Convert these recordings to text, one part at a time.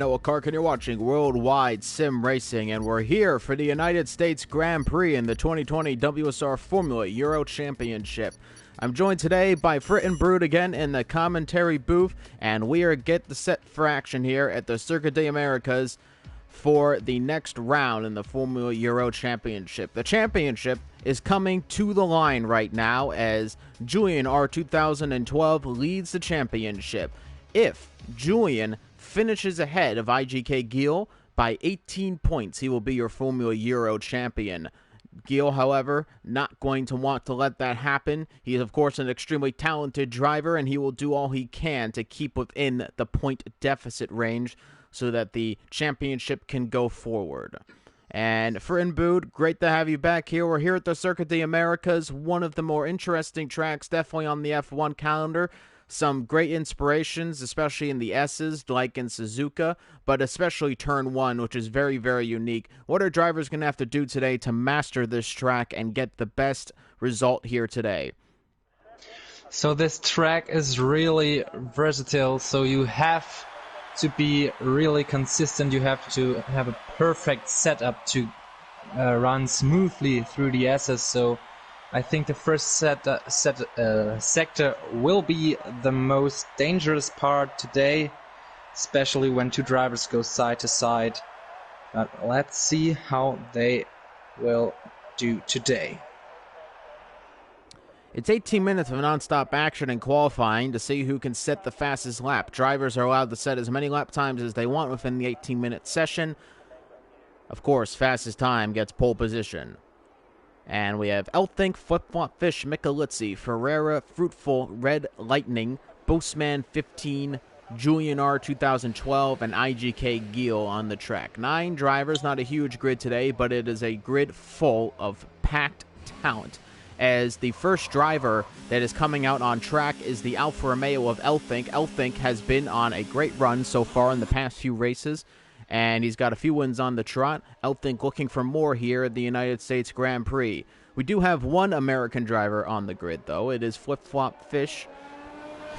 Noah Clark, and you're watching Worldwide Sim Racing, and we're here for the United States Grand Prix in the 2020 WSR Formula Euro Championship. I'm joined today by Frit and Brood again in the commentary booth, and we are get the set for action here at the Circuit de Americas for the next round in the Formula Euro Championship. The championship is coming to the line right now as Julian R 2012 leads the championship. If Julian finishes ahead of IGK Gil by 18 points, he will be your Formula Euro champion. Gil, however, not going to want to let that happen. He is, of course, an extremely talented driver, and he will do all he can to keep within the point deficit range so that the championship can go forward. And for Inbood, great to have you back here. We're here at the Circuit de Americas, one of the more interesting tracks, definitely on the F1 calendar. Some great inspirations, especially in the S's, like in Suzuka, but especially Turn 1, which is very, very unique. What are drivers going to have to do today to master this track and get the best result here today? So this track is really versatile, so you have to be really consistent. You have to have a perfect setup to run smoothly through the S's, so I think the first sector will be the most dangerous part today, especially when two drivers go side to side. But let's see how they will do today. It's 18 minutes of non-stop action in qualifying to see who can set the fastest lap. Drivers are allowed to set as many lap times as they want within the 18-minute session. Of course, fastest time gets pole position. And we have Elthink, Flip-Flop Fish, Michalizzi, Ferreira, Fruitful, Red Lightning, Boastman 15, Julian R 2012, and IGK Gil on the track. 9 drivers, not a huge grid today, but it is a grid full of packed talent. As the first driver that is coming out on track is the Alfa Romeo of Elthink. Elthink has been on a great run so far in the past few races, and he's got a few wins on the trot. Elthink looking for more here at the United States Grand Prix. We do have one American driver on the grid, though. It is Flip-Flop Fish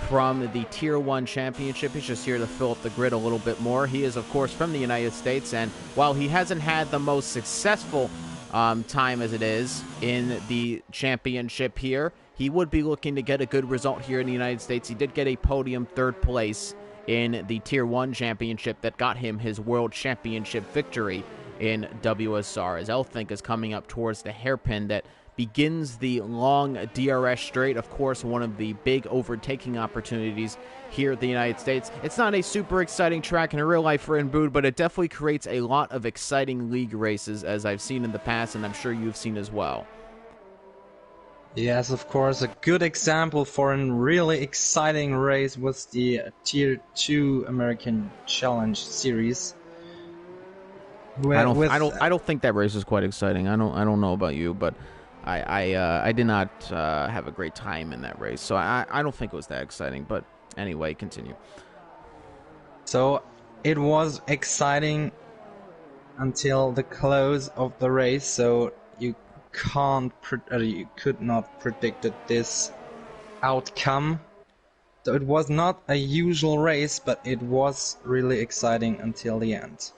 from the Tier 1 Championship. He's just here to fill up the grid a little bit more. He is, of course, from the United States, and while he hasn't had the most successful time as it is in the championship here, he would be looking to get a good result here in the United States. He did get a podium 3rd place in the Tier 1 Championship that got him his World Championship victory in WSR, as Elthink is coming up towards the hairpin that begins the long DRS straight. Of course, one of the big overtaking opportunities here at the United States. It's not a super exciting track in a real life for Inbood, but it definitely creates a lot of exciting league races, as I've seen in the past, and I'm sure you've seen as well. Yes, of course. A good example for a really exciting race was the Tier 2 American Challenge Series. I don't think that race was quite exciting. I don't know about you, but I did not have a great time in that race, so I don't think it was that exciting. But anyway, continue. So it was exciting until the close of the race. So you could not predict this outcome. So it was not a usual race, but it was really exciting until the end.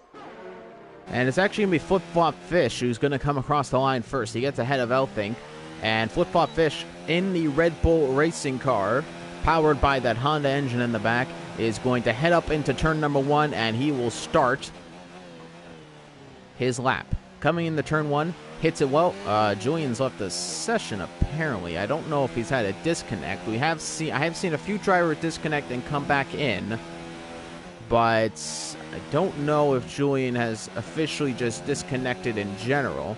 And it's actually going to be Flip-Flop Fish who's going to come across the line first. He gets ahead of Elthink, and Flip-Flop Fish in the Red Bull racing car, powered by that Honda engine in the back, is going to head up into turn number 1, and he will start his lap. Coming into turn 1, hits it well. Julian's left the session, apparently. I don't know if he's had a disconnect. I have seen a few drivers disconnect and come back in, but I don't know if Julian has officially just disconnected in general,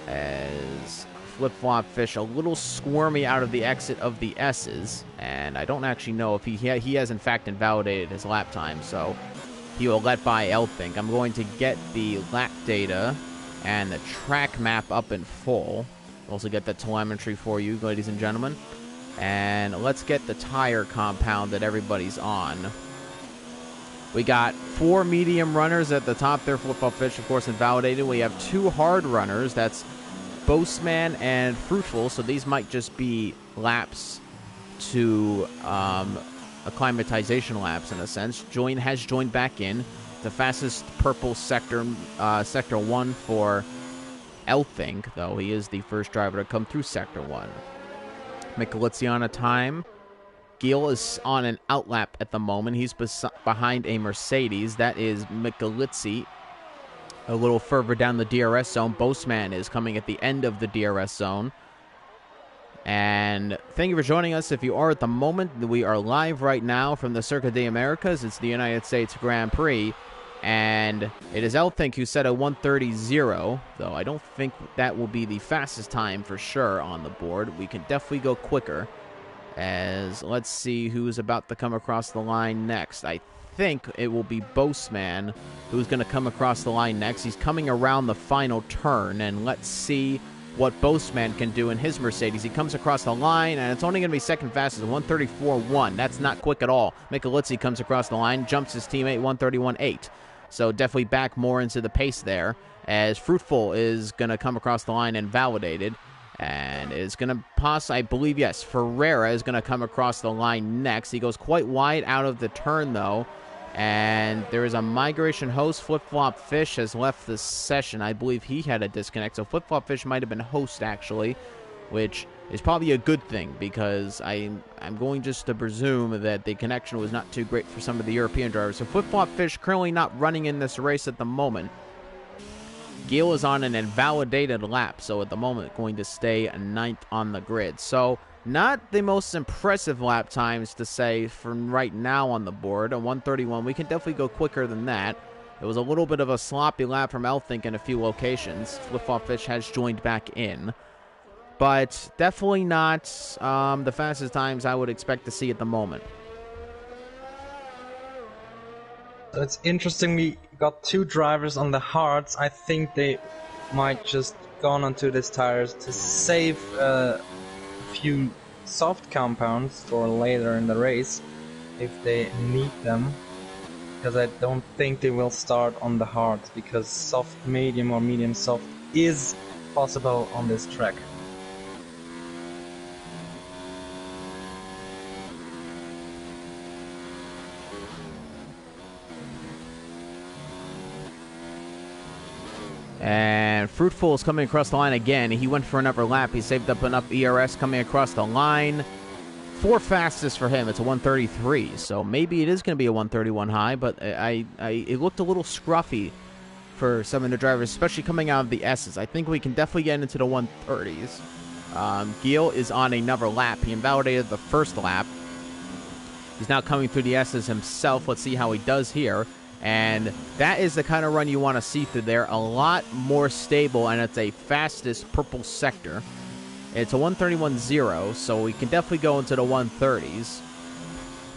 as Flip-Flop Fish a little squirmy out of the exit of the S's, and I don't actually know if he has in fact invalidated his lap time, so he will let by Elthink. I'm going to get the lap data and the track map up in full. Also get the telemetry for you, ladies and gentlemen. And let's get the tire compound that everybody's on. We got 4 medium runners at the top there. Flip-Flop Fish, of course, invalidated. We have 2 hard runners. That's Boastman and Fruitful. So these might just be laps to acclimatization laps in a sense. Julian has joined back in. The fastest purple sector, Sector 1 for Elfink, though he is the first driver to come through Sector 1. Michelizzi on a time. Gil is on an outlap at the moment. He's behind a Mercedes. That is Michelizzi. A little further down the DRS zone, Boseman is coming at the end of the DRS zone. And thank you for joining us. If you are at the moment, we are live right now from the Circuit de Americas. It's the United States Grand Prix. And it is Elfink who set a 1:30.0, though I don't think that will be the fastest time for sure on the board. We can definitely go quicker. As let's see who's about to come across the line next. I think it will be Boseman who's going to come across the line next. He's coming around the final turn, and let's see what Boseman can do in his Mercedes. He comes across the line, and it's only going to be second fastest, 1:34.1. That's not quick at all. Michelizzi comes across the line, jumps his teammate, 1:31.8. So definitely back more into the pace there, as Fruitful is going to come across the line and validated. And is going to I believe, yes, Ferreira is going to come across the line next. He goes quite wide out of the turn, though. And there is a migration host. Flip-Flop Fish has left the session. I believe he had a disconnect. So Flip-Flop Fish might have been host, actually, which is probably a good thing, because I'm going just to presume that the connection was not too great for some of the European drivers. So Flip-Flop Fish currently not running in this race at the moment. Gil is on an invalidated lap, so at the moment going to stay 9th on the grid. So not the most impressive lap times to say from right now on the board. A 1:31, we can definitely go quicker than that. It was a little bit of a sloppy lap from Elfink in a few locations. Flip-Flop Fish has joined back in. But definitely not the fastest times I would expect to see at the moment. So it's interesting, we got two drivers on the hards. I think they might just gone onto these tires to save a few soft compounds for later in the race if they need them, because I don't think they will start on the hards, because soft medium or medium soft is possible on this track. And Fruitful is coming across the line again. He went for another lap. He saved up enough ERS coming across the line. 4th fastest for him. It's a 1:33. So maybe it is going to be a 1:31 high, but it looked a little scruffy for some of the drivers, especially coming out of the S's. I think we can definitely get into the 1:30s. Gil is on another lap. He invalidated the first lap. He's now coming through the S's himself. Let's see how he does here. And that is the kind of run you want to see through there. A lot more stable, and it's a fastest purple sector. It's a 1:31.0, so we can definitely go into the 1:30s.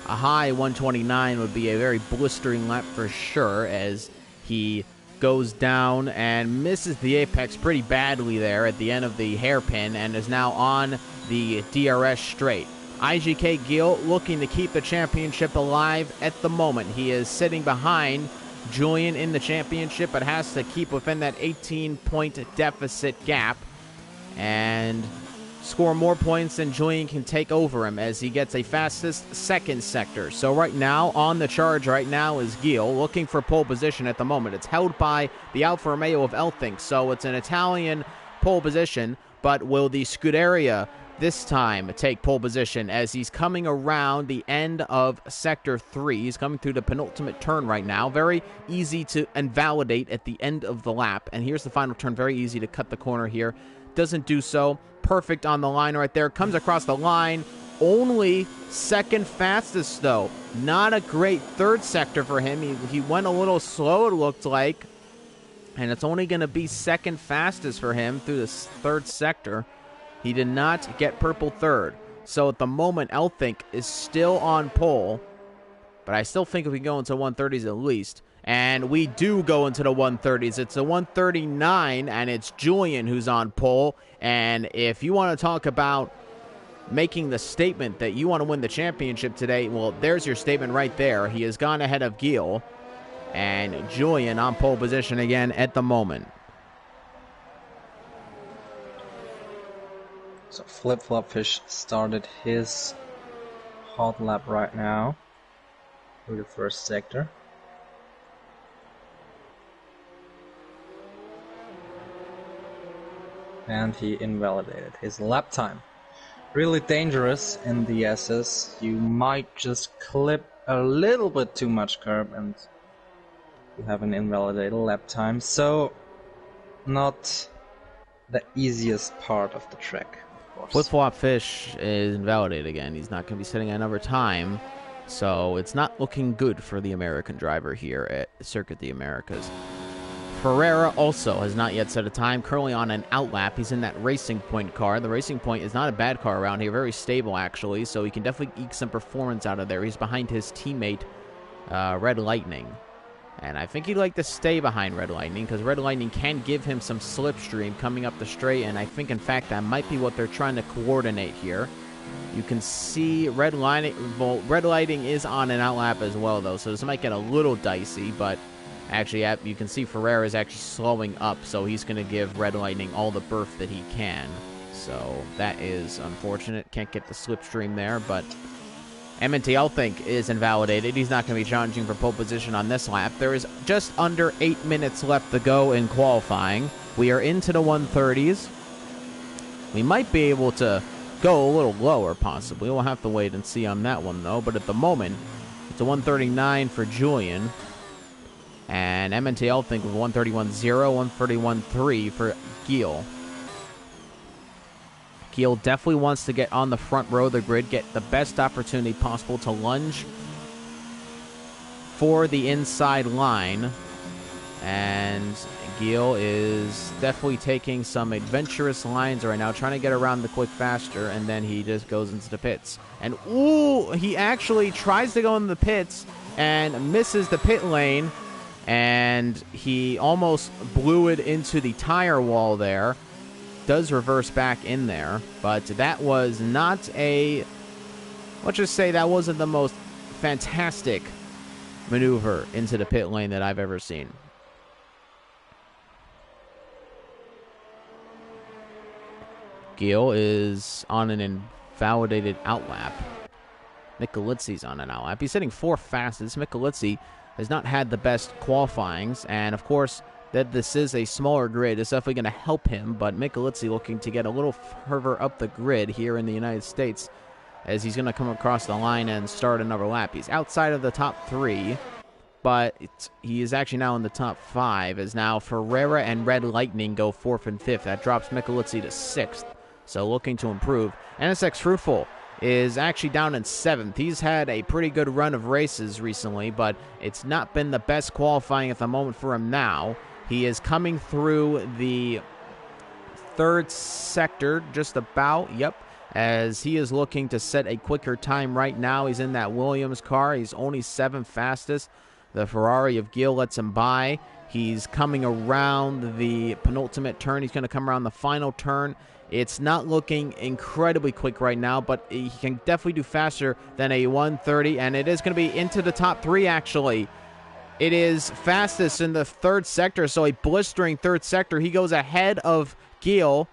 A high 1:29 would be a very blistering lap for sure, as he goes down and misses the apex pretty badly there at the end of the hairpin, and is now on the DRS straight. IGK Gil looking to keep the championship alive at the moment. He is sitting behind Julian in the championship, but has to keep within that 18-point deficit gap and score more points than Julian can take over him, as he gets a fastest second sector. So right now, on the charge right now is Gil, looking for pole position at the moment. It's held by the Alfa Romeo of Elfink, so it's an Italian pole position, but will the Scuderia this time take pole position, as he's coming around the end of Sector 3. He's coming through the penultimate turn right now. Very easy to invalidate at the end of the lap. And here's the final turn. Very easy to cut the corner here. Doesn't do so. Perfect on the line right there. Comes across the line. Only second fastest, though. Not a great third sector for him. He went a little slow, it looked like. And it's only going to be second fastest for him through this third sector. He did not get purple third. So at the moment, Elfink is still on pole. But I still think if we go into 1:30s at least. And we do go into the 1:30s. It's a 1:39, and it's Julian who's on pole. And if you want to talk about making the statement that you want to win the championship today, well, there's your statement right there. He has gone ahead of Gil. And Julian on pole position again at the moment. So Flip-Flop Fish started his hot lap right now through the first sector. And he invalidated his lap time. Really dangerous in the S's. You might just clip a little bit too much curb and you have an invalidated lap time. So, not the easiest part of the track, of course. Flip-flop Fish is invalidated again. He's not going to be setting another time. So, it's not looking good for the American driver here at Circuit the Americas. Ferreira also has not yet set a time, currently on an outlap. He's in that Racing Point car. The Racing Point is not a bad car around here, very stable actually, so he can definitely eke some performance out of there. He's behind his teammate, Red Lightning. And I think he'd like to stay behind Red Lightning, because Red Lightning can give him some slipstream coming up the straight, and I think, in fact, that might be what they're trying to coordinate here. You can see Red Lightning is on an outlap as well, though, so this might get a little dicey, but actually, you can see Ferreira is actually slowing up, so he's going to give Red Lightning all the berth that he can. So that is unfortunate. Can't get the slipstream there, but MNT Elthink is invalidated. He's not going to be challenging for pole position on this lap. There is just under 8 minutes left to go in qualifying. We are into the 130s. We might be able to go a little lower, possibly. We'll have to wait and see on that one, though. But at the moment, it's a 139 for Julian. And MNT Elthink with 131.0, 131.3 for Giel. Giel definitely wants to get on the front row of the grid, get the best opportunity possible to lunge for the inside line. And Giel is definitely taking some adventurous lines right now, trying to get around the quick faster, and then he just goes into the pits. And, ooh, he actually tries to go in the pits and misses the pit lane. And he almost blew it into the tire wall there. Does reverse back in there. But that was not a... Let's just say that wasn't the most fantastic maneuver into the pit lane that I've ever seen. Giel is on an invalidated outlap. Michelizzi's on an outlap. He's sitting 4th fastest. Michelizzi has not had the best qualifyings, and of course, that this is a smaller grid is definitely going to help him, but Michelizzi looking to get a little further up the grid here in the United States as he's going to come across the line and start another lap. He's outside of the top 3, but he is actually now in the top 5, as now Ferreira and Red Lightning go 4th and 5th. That drops Michelizzi to 6th, so looking to improve. NSX Fruitful is actually down in 7th. He's had a pretty good run of races recently, but it's not been the best qualifying at the moment for him now. He is coming through the 3rd sector, just about, yep, as he is looking to set a quicker time right now. He's in that Williams car. He's only 7th fastest. The Ferrari of Giel lets him by. He's coming around the penultimate turn. He's going to come around the final turn. It's not looking incredibly quick right now, but he can definitely do faster than a 130, and it is going to be into the top 3, actually. It is fastest in the 3rd sector, so a blistering 3rd sector. He goes ahead of Giel,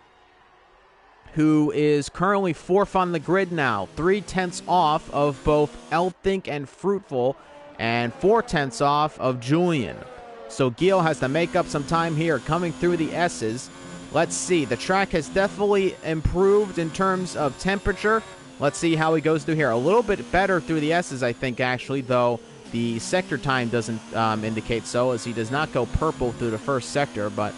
who is currently 4th on the grid now. 3/10 off of both Elthink and Fruitful, and 4/10 off of Julian. So Giel has to make up some time here, coming through the S's. Let's see. The track has definitely improved in terms of temperature. Let's see how he goes through here. A little bit better through the S's, I think, actually, though the sector time doesn't indicate so, as he does not go purple through the 1st sector. But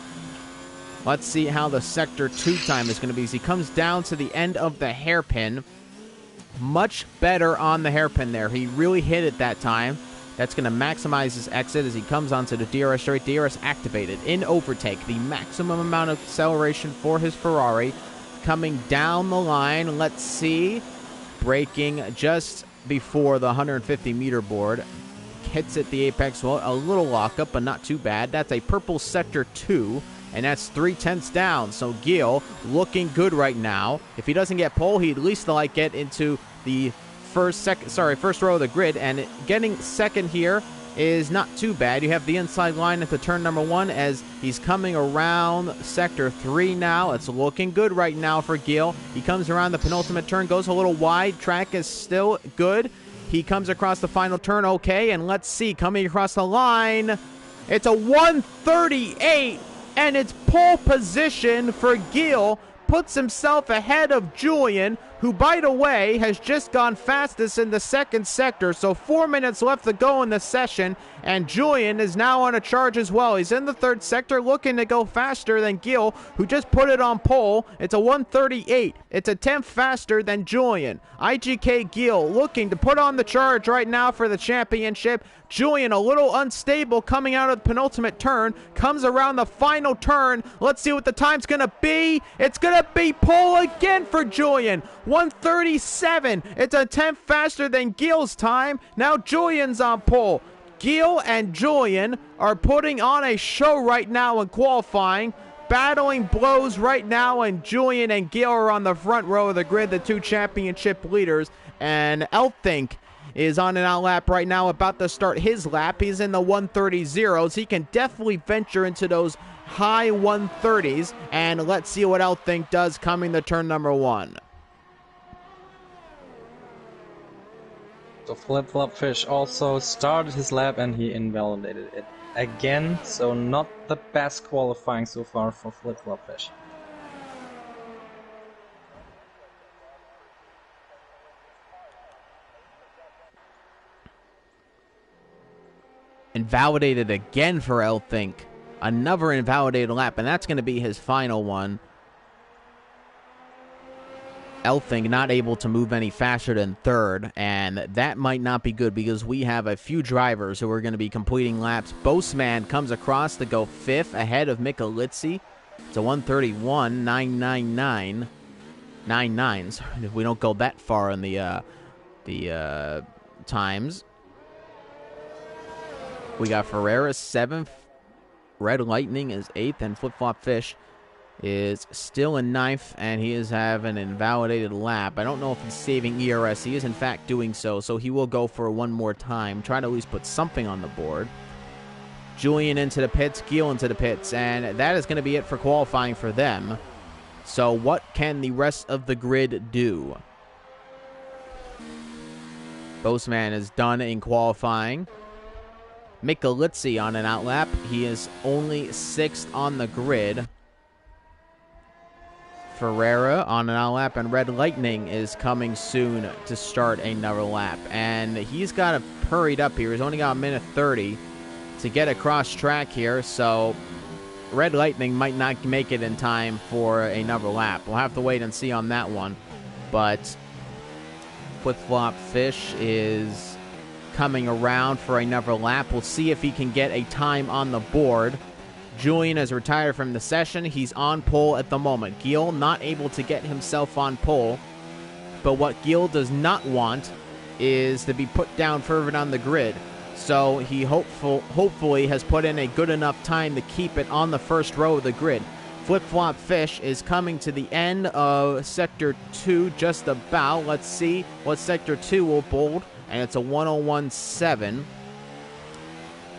let's see how the sector 2 time is going to be as he comes down to the end of the hairpin. Much better on the hairpin there. He really hit it that time. That's going to maximize his exit as he comes onto the DRS straight. DRS activated in overtake. The maximum amount of acceleration for his Ferrari. Coming down the line, let's see. Braking just before the 150-meter board. Hits at the apex. Well, a little lockup, but not too bad. That's a purple sector 2, and that's 3/10 down. So Giel looking good right now. If he doesn't get pole, he'd at least get into the first row of the grid, and getting second here is not too bad. You have the inside line at the turn number 1 as he's coming around sector 3 now. It's looking good right now for Gil. He comes around the penultimate turn, goes a little wide. Track is still good. He comes across the final turn, okay, and let's see, coming across the line, it's a 138, and it's pole position for Gil. Puts himself ahead of Julian, who, by the way, has just gone fastest in the second sector. So 4 minutes left to go in the session, and Julian is now on a charge as well. He's in the third sector looking to go faster than Gil, who just put it on pole. It's a 138. It's a tenth faster than Julian. IGK Gil looking to put on the charge right now for the championship. Julian a little unstable coming out of the penultimate turn. Comes around the final turn. Let's see what the time's going to be. It's going to be pole again for Julian. 137. It's a tenth faster than Gil's time. Now Julian's on pole. Gil and Julian are putting on a show right now in qualifying. Battling blows right now, and Julian and Gil are on the front row of the grid, the two championship leaders. And Elthink is on an out lap right now, about to start his lap. He's in the 130s. He can definitely venture into those high 130s. And let's see what Elthink does coming to turn number 1. So Flip-Flop Fish also started his lap and he invalidated it again. So not the best qualifying so far for Flip-Flop Fish. Invalidated again for Elthink. Another invalidated lap, and that's going to be his final one. Elthink not able to move any faster than third, and that might not be good because we have a few drivers who are going to be completing laps. Boseman comes across to go fifth ahead of Michelizzi. It's a 131.999. 99. Sorry, we don't go that far in the times. We got Ferreira 7th, Red Lightning is 8th, and Flip Flop Fish is still in 9th, and he is having an invalidated lap. I don't know if he's saving ERS. He is, in fact, doing so, so he will go for one more time. Try to at least put something on the board. Julian into the pits, Gil into the pits, and that is going to be it for qualifying for them. So what can the rest of the grid do? Boseman is done in qualifying. Michelizzi on an outlap. He is only 6th on the grid. Ferreira on an outlap, and Red Lightning is coming soon to start another lap. And he's got to hurry up here. He's only got a minute 30 to get across track here, so Red Lightning might not make it in time for another lap. We'll have to wait and see on that one. But Flip Flop Fish is coming around for another lap. We'll see if he can get a time on the board. Julian has retired from the session. He's on pole at the moment. Gil not able to get himself on pole. But what Gil does not want is to be put down further down the grid. So he hopefully has put in a good enough time to keep it on the first row of the grid. Flip Flop Fish is coming to the end of Sector 2 just about. Let's see what Sector 2 will bold. And it's a 101.7.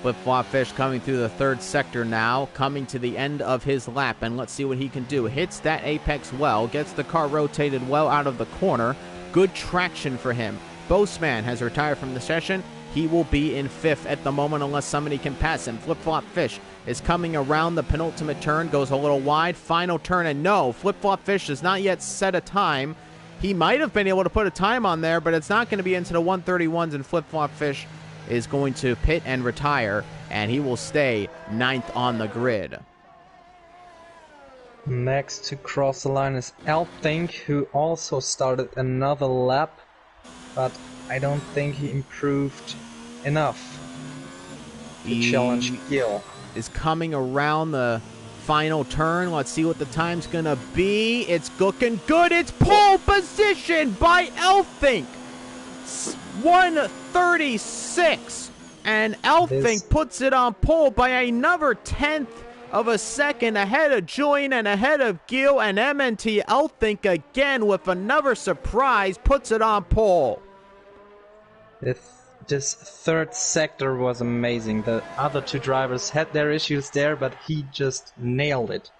Flip Flop Fish coming through the third sector now, coming to the end of his lap, and let's see what he can do. Hits that apex well, gets the car rotated well out of the corner. Good traction for him. Boseman has retired from the session. He will be in 5th at the moment unless somebody can pass him. Flip Flop Fish is coming around the penultimate turn, goes a little wide, final turn, and no, Flip Flop Fish does not yet set a time. He might have been able to put a time on there, but it's not going to be into the 131s, and Flip Flop Fish is going to pit and retire, and he will stay 9th on the grid. Next to cross the line is Elthink, who also started another lap, but I don't think he improved enough to challenge Gil. Is coming around the final turn. Let's see what the time's gonna be. It's looking good. It's pole position by Elthink. 136, and Elthink puts it on pole by another 10th of a second ahead of Julian and ahead of Gil, and MNT Elthink again with another surprise puts it on pole. this third sector was amazing. The other two drivers had their issues there, but he just nailed it.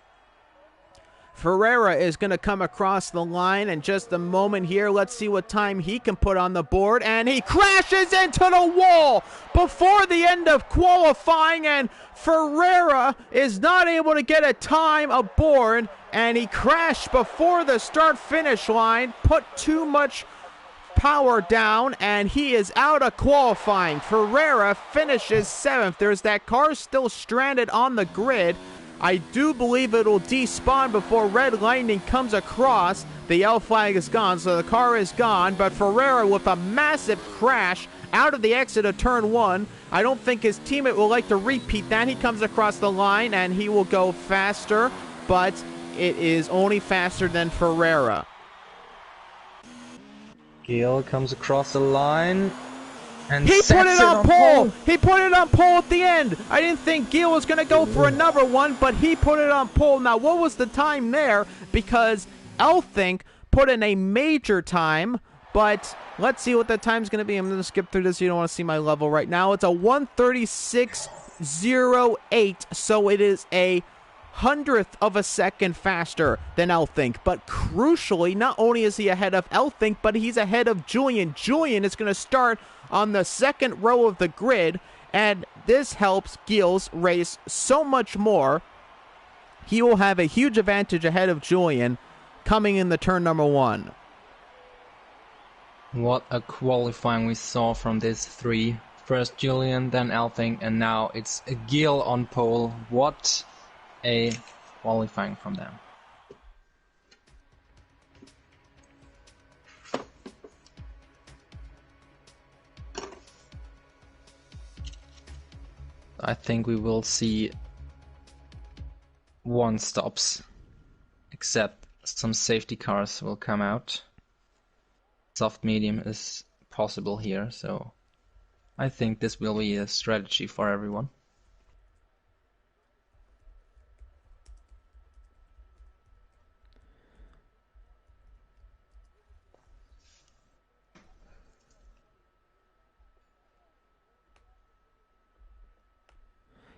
Ferreira is going to come across the line in just a moment here. Let's see what time he can put on the board. And he crashes into the wall before the end of qualifying. And Ferreira is not able to get a time aboard. And he crashed before the start-finish line, put too much power down, and he is out of qualifying. Ferreira finishes 7th. There's that car still stranded on the grid. I do believe it'll despawn before Red Lightning comes across. The yellow flag is gone, so the car is gone, but Ferreira with a massive crash out of the exit of turn 1. I don't think his teammate will like to repeat that. He comes across the line, and he will go faster, but it is only faster than Ferreira. Gil comes across the line. And he put it on pole. pole! He put it on pole at the end. I didn't think Gil was going to go for another one, but he put it on pole. Now, what was the time there? Because Elfink put in a major time, but let's see what the time's going to be. I'm going to skip through this. You don't want to see my level right now. It's a 1:36.08, so it is a 100th of a second faster than Elfink. But crucially, not only is he ahead of Elfink, but he's ahead of Julian. Julian is going to start on the second row of the grid, and this helps Gil's race so much more. He will have a huge advantage ahead of Julian coming in the turn number 1. What a qualifying we saw from these three. First Julian, then Elfink, and now it's Gil on pole. What a qualifying from them. I think we will see one stops, except some safety cars will come out. Soft medium is possible here, so I think this will be a strategy for everyone.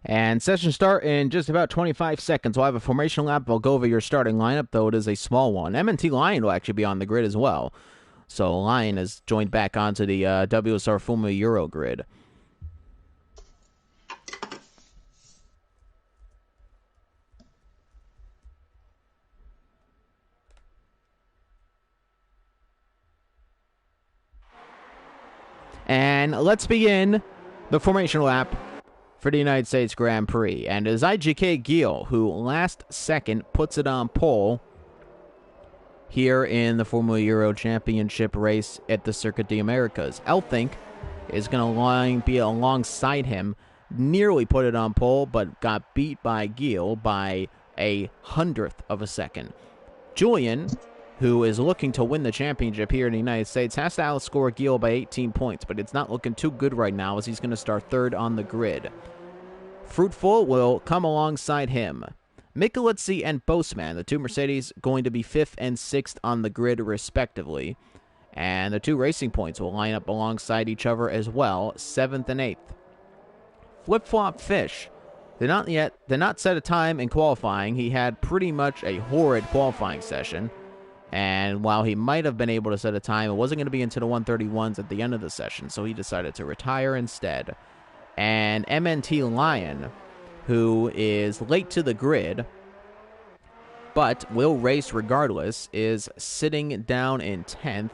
And session start in just about 25 seconds. We'll have a formation lap. We'll go over your starting lineup, though it is a small one. M&T Lion will actually be on the grid as well. So Lion is joined back onto the WSR Formula Euro grid. And let's begin the formation lap for the United States Grand Prix. And it is IGK Gil who last second puts it on pole here in the Formula Euro Championship race at the Circuit de Americas. Elfink is going to be alongside him, nearly put it on pole, but got beat by Gil by a 100th of a second. Julian, who is looking to win the championship here in the United States, has to outscore Gil by 18 points, but it's not looking too good right now as he's going to start 3rd on the grid. Fruitful will come alongside him. Michelizzi and Boseman, the two Mercedes, going to be 5th and 6th on the grid respectively. And the two Racing Points will line up alongside each other as well, 7th and 8th. Flip-Flop Fish did not set a time in qualifying. He had pretty much a horrid qualifying session. And while he might have been able to set a time, it wasn't going to be into the 131s at the end of the session, so he decided to retire instead. And M&T Lion, who is late to the grid, but will race regardless, is sitting down in 10th,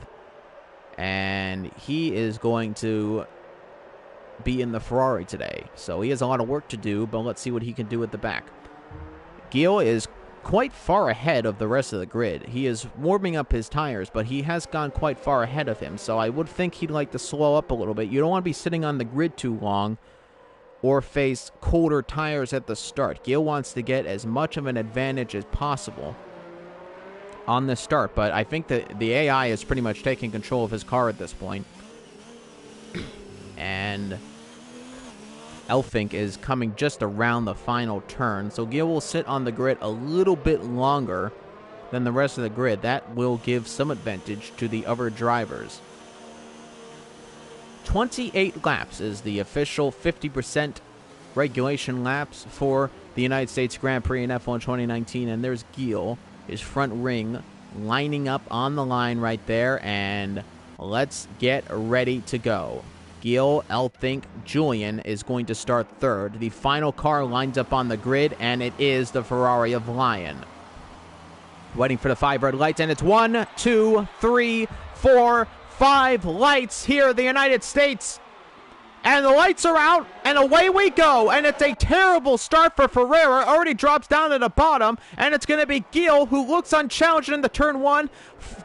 and he is going to be in the Ferrari today. So he has a lot of work to do, but let's see what he can do at the back. Gil is quite far ahead of the rest of the grid. He is warming up his tires, but he has gone quite far ahead of him, so I would think he'd like to slow up a little bit. You don't want to be sitting on the grid too long or face colder tires at the start. Gil wants to get as much of an advantage as possible on the start, but I think that the AI is pretty much taking control of his car at this point. And Elfink is coming just around the final turn, so Gil will sit on the grid a little bit longer than the rest of the grid. That will give some advantage to the other drivers. 28 laps is the official 50% regulation laps for the United States Grand Prix in F1 2019. And there's Gil, his front ring, lining up on the line right there. And let's get ready to go. Gil, Elfink, Julian is going to start third. The final car lines up on the grid, and it is the Ferrari of Lion. Waiting for the 5 red lights, and it's 1, 2, 3, 4, 5 lights here in the United States. And the lights are out, and away we go. And it's a terrible start for Ferrara. Already drops down to the bottom, and it's going to be Gil, who looks unchallenged into turn 1.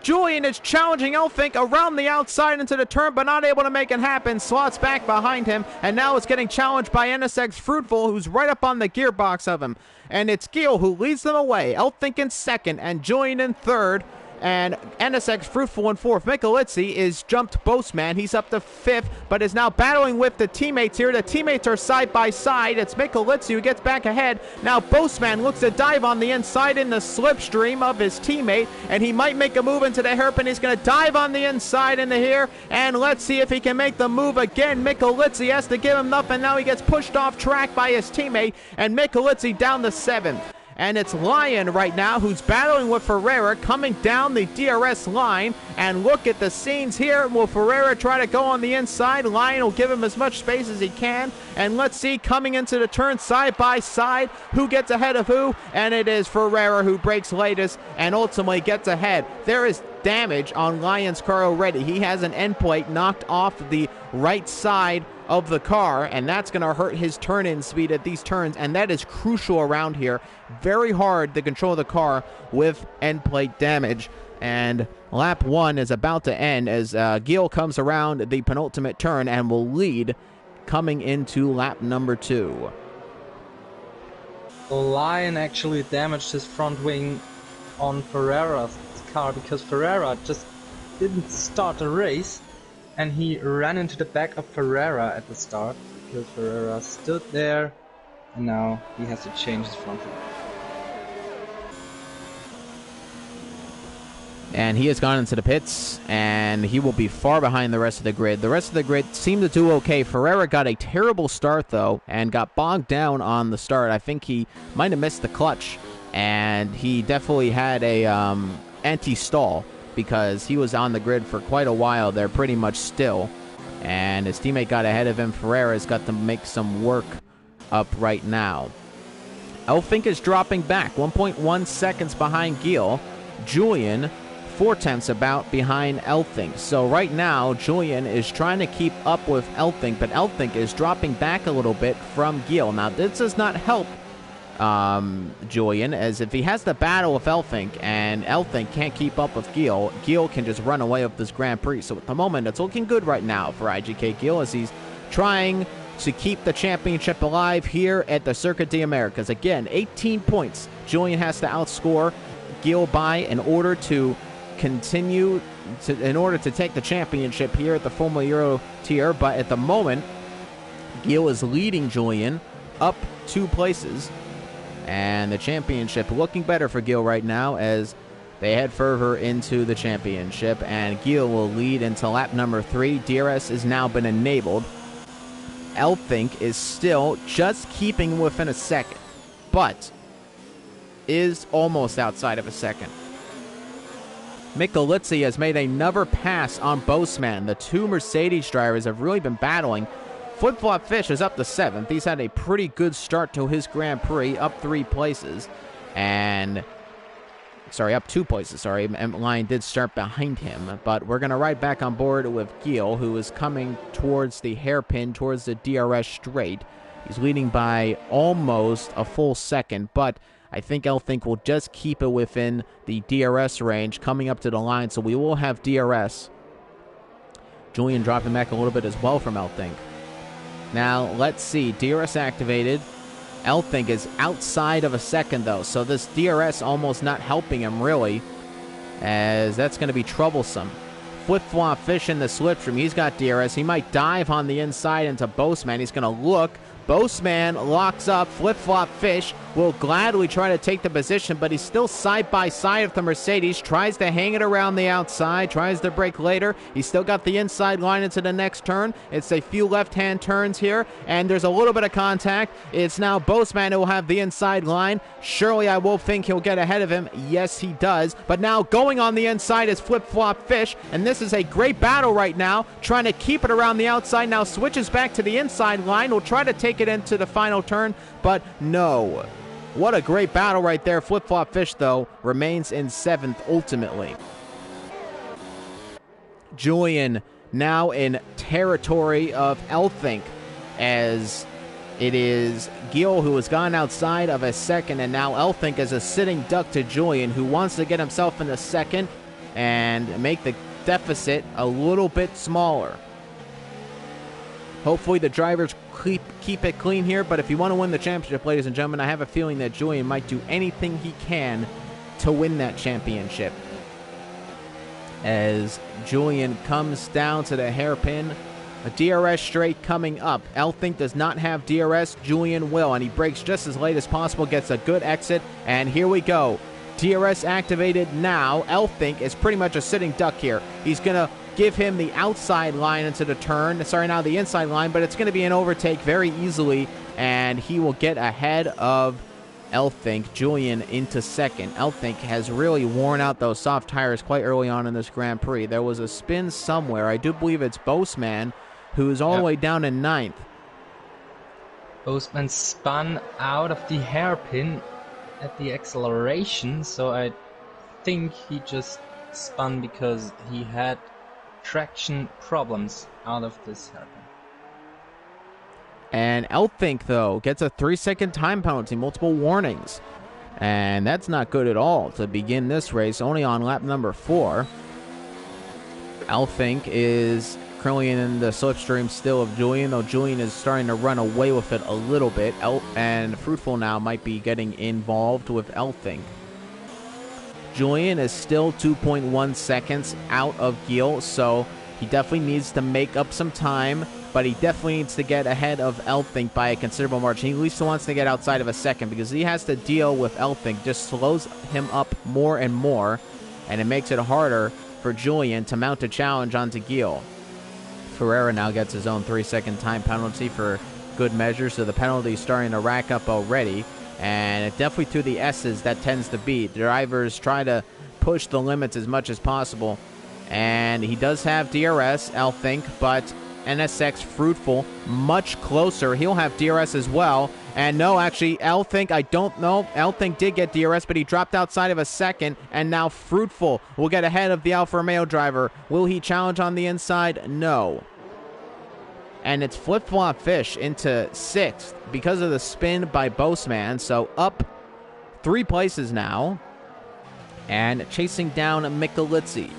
Julian is challenging Elfink around the outside into the turn, but not able to make it happen. Slots back behind him, and now it's getting challenged by NSX Fruitful, who's right up on the gearbox of him. And it's Gil who leads them away. Elfink in second, and Julian in third. And NSX Fruitful in fourth. Michelizzi is jumped Boastman. He's up to fifth, but is now battling with the teammates here. The teammates are side by side. It's Michelizzi who gets back ahead. Now Boastman looks to dive on the inside in the slipstream of his teammate, and he might make a move into the hairpin. He's going to dive on the inside into here, and let's see if he can make the move again. Michelizzi has to give him nothing. Now he gets pushed off track by his teammate, and Michelizzi down to seventh. And it's Lion right now who's battling with Ferrara coming down the DRS line. And look at the scenes here. Will Ferrara try to go on the inside? Lion will give him as much space as he can. And let's see, coming into the turn side by side, who gets ahead of who? And it is Ferrara who breaks latest and ultimately gets ahead. There is damage on Lion's car already. He has an end plate knocked off the right side of the car, and that's going to hurt his turn-in speed at these turns, and that is crucial around here. Very hard to control the car with end plate damage. And lap 1 is about to end as Gil comes around the penultimate turn and will lead coming into lap number 2. The Lion actually damaged his front wing on Ferrara's car because Ferrara just didn't start the race, and he ran into the back of Ferrara at the start because Ferrara stood there, and now he has to change his front wing. And he has gone into the pits, and he will be far behind the rest of the grid. The rest of the grid seemed to do okay. Ferrara got a terrible start, though, and got bogged down on the start. I think he might have missed the clutch, and he definitely had a anti-stall because he was on the grid for quite a while there, pretty much still. And his teammate got ahead of him. Ferrara's got to make some work up right now. Elfink is dropping back, 1.1 seconds behind Gil. Julian, 0.4 about behind Elfink. So right now, Julian is trying to keep up with Elfink, but Elfink is dropping back a little bit from Gil. Now, this does not help Julian, as if he has the battle with Elfink and Elfink can't keep up with Gil, Gil can just run away with this Grand Prix. So at the moment, it's looking good right now for IGK Gil as he's trying to keep the championship alive here at the Circuit de Americas. Again, 18 points Julian has to outscore Gil by in order to continue in order to take the championship here at the Formula Euro tier. But at the moment, Gil is leading Julian up 2 places, and the championship looking better for Gil right now as they head further into the championship. And Gil will lead into lap number 3. DRS has now been enabled. Elfink is still just keeping within a second, but is almost outside of a second. Michelizzi has made another pass on Boastman. The 2 Mercedes drivers have really been battling. Flip Flop Fish is up to 7th. He's had a pretty good start to his Grand Prix, up 3 places. And, sorry, up 2 places, sorry. Lion did start behind him. But we're going to ride back on board with Gil, who is coming towards the hairpin, towards the DRS straight. He's leading by almost a full second, but I think Elfink will just keep it within the DRS range coming up to the line, so we will have DRS. Julian dropping back a little bit as well from Elfink. Now, let's see. DRS activated. Elfink is outside of a second, though, so this DRS almost not helping him, really, as that's going to be troublesome. Flip-flop Fish in the slipstream. He's got DRS. He might dive on the inside into Boastman. He's going to look. Boseman locks up. Flip-flop fish will gladly try to take the position, but he's still side by side of the Mercedes. Tries to hang it around the outside. Tries to brake later. He's still got the inside line into the next turn. It's a few left-hand turns here, and there's a little bit of contact. It's now Boseman who will have the inside line. Surely I will think he'll get ahead of him. Yes, he does. But now going on the inside is Flip-flop fish, and this is a great battle right now. Trying to keep it around the outside. Now switches back to the inside line. Will try to take it into the final turn, but no. What a great battle right there. Flip-flop fish, though, remains in 7th ultimately. Julian now in territory of Elfink, as it is Gil who has gone outside of a second, and now Elfink is a sitting duck to Julian, who wants to get himself in the second and make the deficit a little bit smaller. Hopefully the drivers keep it clean here, but if you want to win the championship, ladies and gentlemen, I have a feeling that Julian might do anything he can to win that championship. As Julian comes down to the hairpin, a DRS straight coming up. Elfink does not have DRS, Julian will, and he brakes just as late as possible, gets a good exit, and here we go. DRS activated now. Elfink is pretty much a sitting duck here. He's going to give him the outside line into the turn. Sorry, now the inside line, but it's going to be an overtake very easily, and he will get ahead of Elfink. Julian into second. Elfink has really worn out those soft tires quite early on in this Grand Prix. There was a spin somewhere. I do believe it's Boseman, who's all the way down in 9th. Boseman spun out of the hairpin at the acceleration, so I think he just spun because he had traction problems out of this hairpin. And Elfink, though, gets a 3-second time penalty, multiple warnings. And that's not good at all to begin this race, only on lap number 4. Elfink is currently in the slipstream still of Julian, though Julian is starting to run away with it a little bit. And Fruitful now might be getting involved with Elfink. Julian is still 2.1 seconds out of Gil, so he definitely needs to make up some time, but he definitely needs to get ahead of Elfink by a considerable margin. He at least wants to get outside of a second, because he has to deal with Elfink. Just slows him up more and more, and it makes it harder for Julian to mount a challenge onto Gil. Ferreira now gets his own 3-second time penalty for good measure, so the penalty is starting to rack up already. And it definitely through the S's that tends to be. Drivers try to push the limits as much as possible. And he does have DRS, Elfink, but NSX Fruitful much closer. He'll have DRS as well. And no, actually, Elfink, I don't know. Elfink did get DRS, but he dropped outside of a second. And now Fruitful will get ahead of the Alfa Romeo driver. Will he challenge on the inside? No. And it's Flip-flop fish into 6th because of the spin by Boseman. So up 3 places now. And chasing down Michelizzi.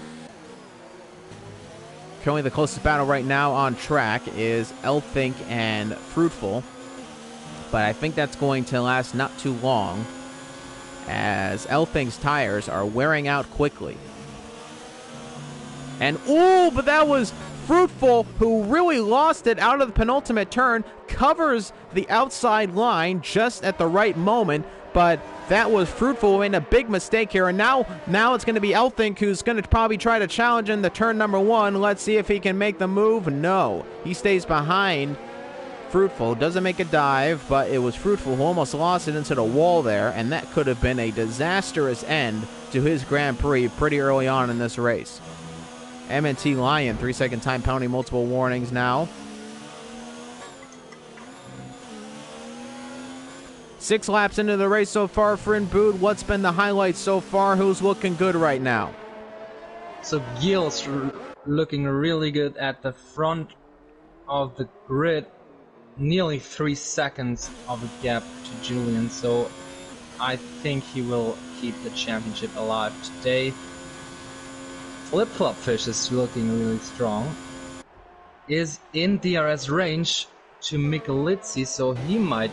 Currently the closest battle right now on track is Elfink and Fruitful. But I think that's going to last not too long, as Elfink's tires are wearing out quickly. And, ooh, but that was Fruitful, who really lost it out of the penultimate turn, covers the outside line just at the right moment, but that was Fruitful who made a big mistake here, and now it's going to be Elfink who's going to probably try to challenge in the turn number 1. Let's see if he can make the move. No, he stays behind Fruitful. Doesn't make a dive, but it was Fruitful who almost lost it into the wall there, and that could have been a disastrous end to his Grand Prix pretty early on in this race. M&T Lion, 3-second time penalty, multiple warnings now. 6 laps into the race so far for Bood. What's been the highlight so far? Who's looking good right now? So Gil's looking really good at the front of the grid. Nearly 3 seconds of a gap to Julian, so I think he will keep the championship alive today. Flip-flop fish is looking really strong. Is in DRS range to Michelizzi, so he might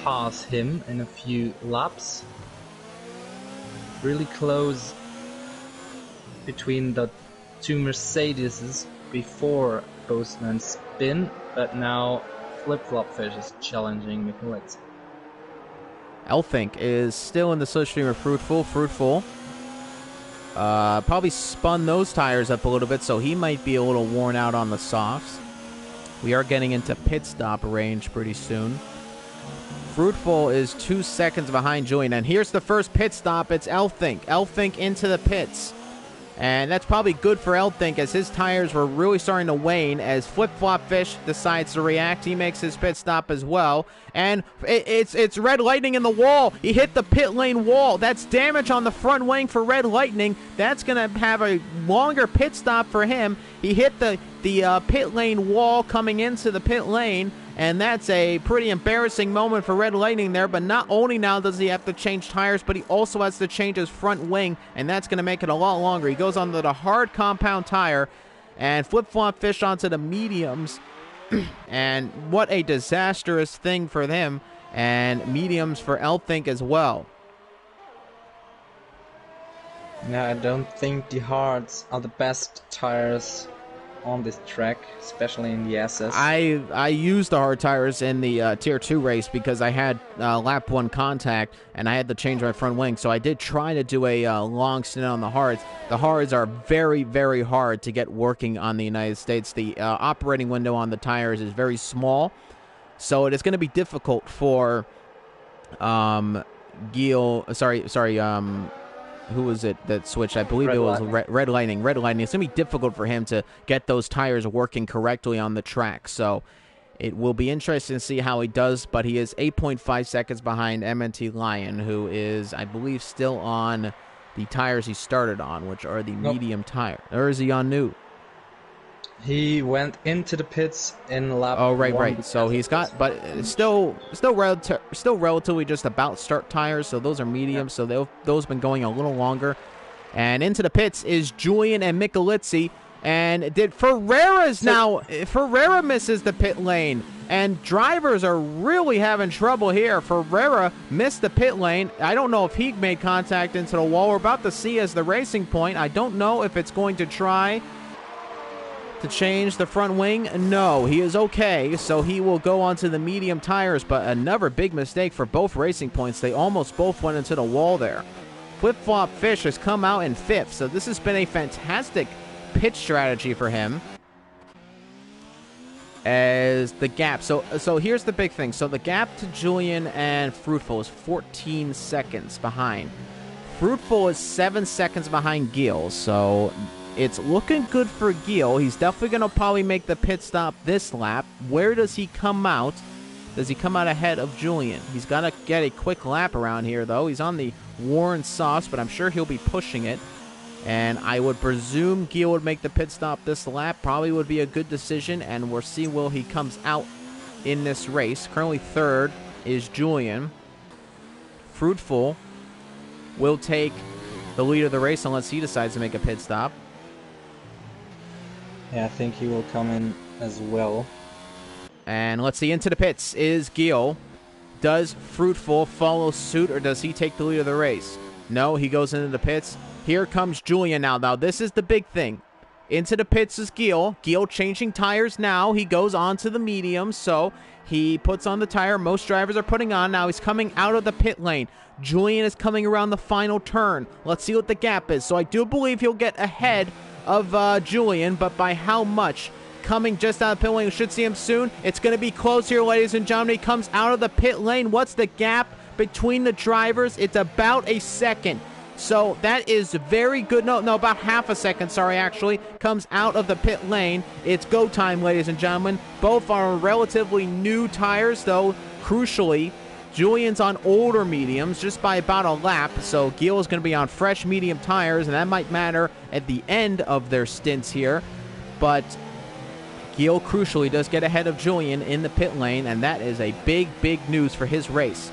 pass him in a few laps. Really close between the 2 Mercedeses before Boseman's spin, but now flip-flop fish is challenging Mikulec. Elfink is still in the slipstream of Fruitful. Fruitful probably spun those tires up a little bit, so he might be a little worn out on the softs. We are getting into pit stop range pretty soon. Fruitful is 2 seconds behind Julian, and here's the first pit stop. It's Elfink. Elfink into the pits. And that's probably good for Elfink, as his tires were really starting to wane. As Flip Flop Fish decides to react, he makes his pit stop as well. And it's Red Lightning in the wall. He hit the pit lane wall. That's damage on the front wing for Red Lightning. That's going to have a longer pit stop for him. He hit the pit lane wall coming into the pit lane. And that's a pretty embarrassing moment for Red Lightning there. But not only now does he have to change tires, but he also has to change his front wing. And that's going to make it a lot longer. He goes onto the hard compound tire and flip-flop Fish onto the mediums. And what a disastrous thing for them. And mediums for Elfink as well. Yeah, I don't think the hards are the best tires on this track, especially in the SS. I used the hard tires in the Tier 2 race because I had lap 1 contact and I had to change my front wing, so I did try to do a long stint on the hards. The hards are very, very hard to get working on the United States. The operating window on the tires is very small, so it is going to be difficult for who was it that switched? I believe it was Red Lightning. Red Lightning. It's going to be difficult for him to get those tires working correctly on the track. So it will be interesting to see how he does, but he is 8.5 seconds behind MNT Lion, who is, I believe, still on the tires he started on, which are the medium tire. Or is he on new? He went into the pits in lap. Oh, right. So he's got, but it's still relatively just about start tires. So those are medium. Yeah. So those been going a little longer. And into the pits is Julian and Mikulec. And Ferreira misses the pit lane. And drivers are really having trouble here. Ferreira missed the pit lane. I don't know if he made contact into the wall. We're about to see as the racing point. I don't know if it's going to try to change the front wing. No, he is okay, so he will go onto the medium tires, but another big mistake for both racing points. They almost both went into the wall there. Flip-Flop Fish has come out in 5th, so this has been a fantastic pit strategy for him. As the gap, so here's the big thing. So the gap to Julian and Fruitful is 14 seconds behind. Fruitful is 7 seconds behind Gil, so it's looking good for Gil. He's definitely going to probably make the pit stop this lap. Where does he come out? Does he come out ahead of Julian? He's got to get a quick lap around here, though. He's on the Warren sauce, but I'm sure he'll be pushing it. And I would presume Gil would make the pit stop this lap. Probably would be a good decision, and we'll see where he comes out in this race. Currently 3rd is Julian. Fruitful will take the lead of the race unless he decides to make a pit stop. Yeah, I think he will come in as well. And let's see, into the pits is Gil. Does Fruitful follow suit, or does he take the lead of the race? No, he goes into the pits. Here comes Julian now. Now, this is the big thing. Into the pits is Gil. Gil changing tires now. He goes on to the medium, so he puts on the tire most drivers are putting on. Now he's coming out of the pit lane. Julian is coming around the final turn. Let's see what the gap is. So I do believe he'll get ahead of Julian, but by how much? Coming just out of the pit lane. We should see him soon. It's going to be close here, ladies and gentlemen. He comes out of the pit lane. What's the gap between the drivers? It's about a second. So that is very good. No, about half a second, sorry, actually. Comes out of the pit lane. It's go time, ladies and gentlemen. Both are relatively new tires, though, crucially. Julian's on older mediums, just by about a lap, so Gil is going to be on fresh medium tires, and that might matter at the end of their stints here. But Gil, crucially, does get ahead of Julian in the pit lane, and that is a big, big news for his race.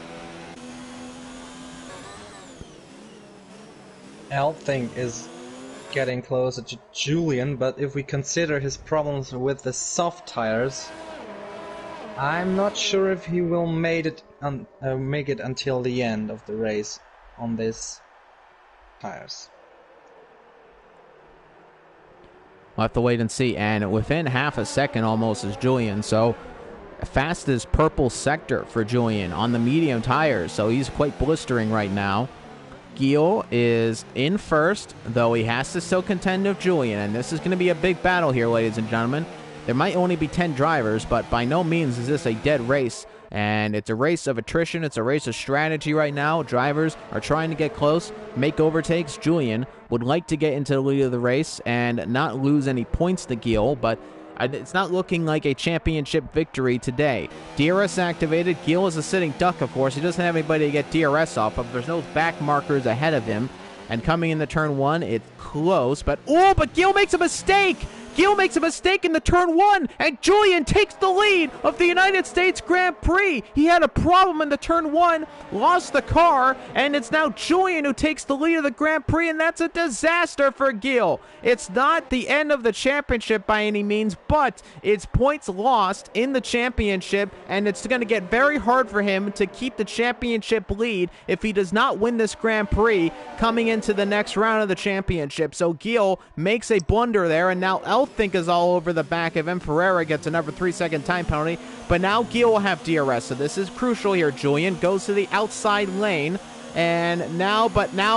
Elfink is getting closer to Julian, but if we consider his problems with the soft tires, I'm not sure if he will make it until the end of the race on these tires. We'll have to wait and see. And within half a second almost is Julian. So fastest purple sector for Julian on the medium tires, so he's quite blistering right now. Gil is in first, though he has to still contend with Julian, and this is going to be a big battle here, ladies and gentlemen. There might only be 10 drivers, but by no means is this a dead race, and it's a race of attrition. It's a race of strategy right now. Drivers are trying to get close, make overtakes. Julian would like to get into the lead of the race and not lose any points to Gil, but it's not looking like a championship victory today. DRS activated. Gil is a sitting duck, of course. He doesn't have anybody to get DRS off, but there's no back markers ahead of him. And coming into turn one, it's close, but Gil makes a mistake! Gil makes a mistake in the turn one, and Julian takes the lead of the United States Grand Prix. He had a problem in the turn one, lost the car, and it's now Julian who takes the lead of the Grand Prix, and that's a disaster for Gil. It's not the end of the championship by any means, but it's points lost in the championship, and it's going to get very hard for him to keep the championship lead if he does not win this Grand Prix coming into the next round of the championship. So Gil makes a blunder there, and now Elfink is all over the back of him. Ferreira gets another 3-second time penalty, but now Gil will have DRS, so this is crucial here. Julian goes to the outside lane, and now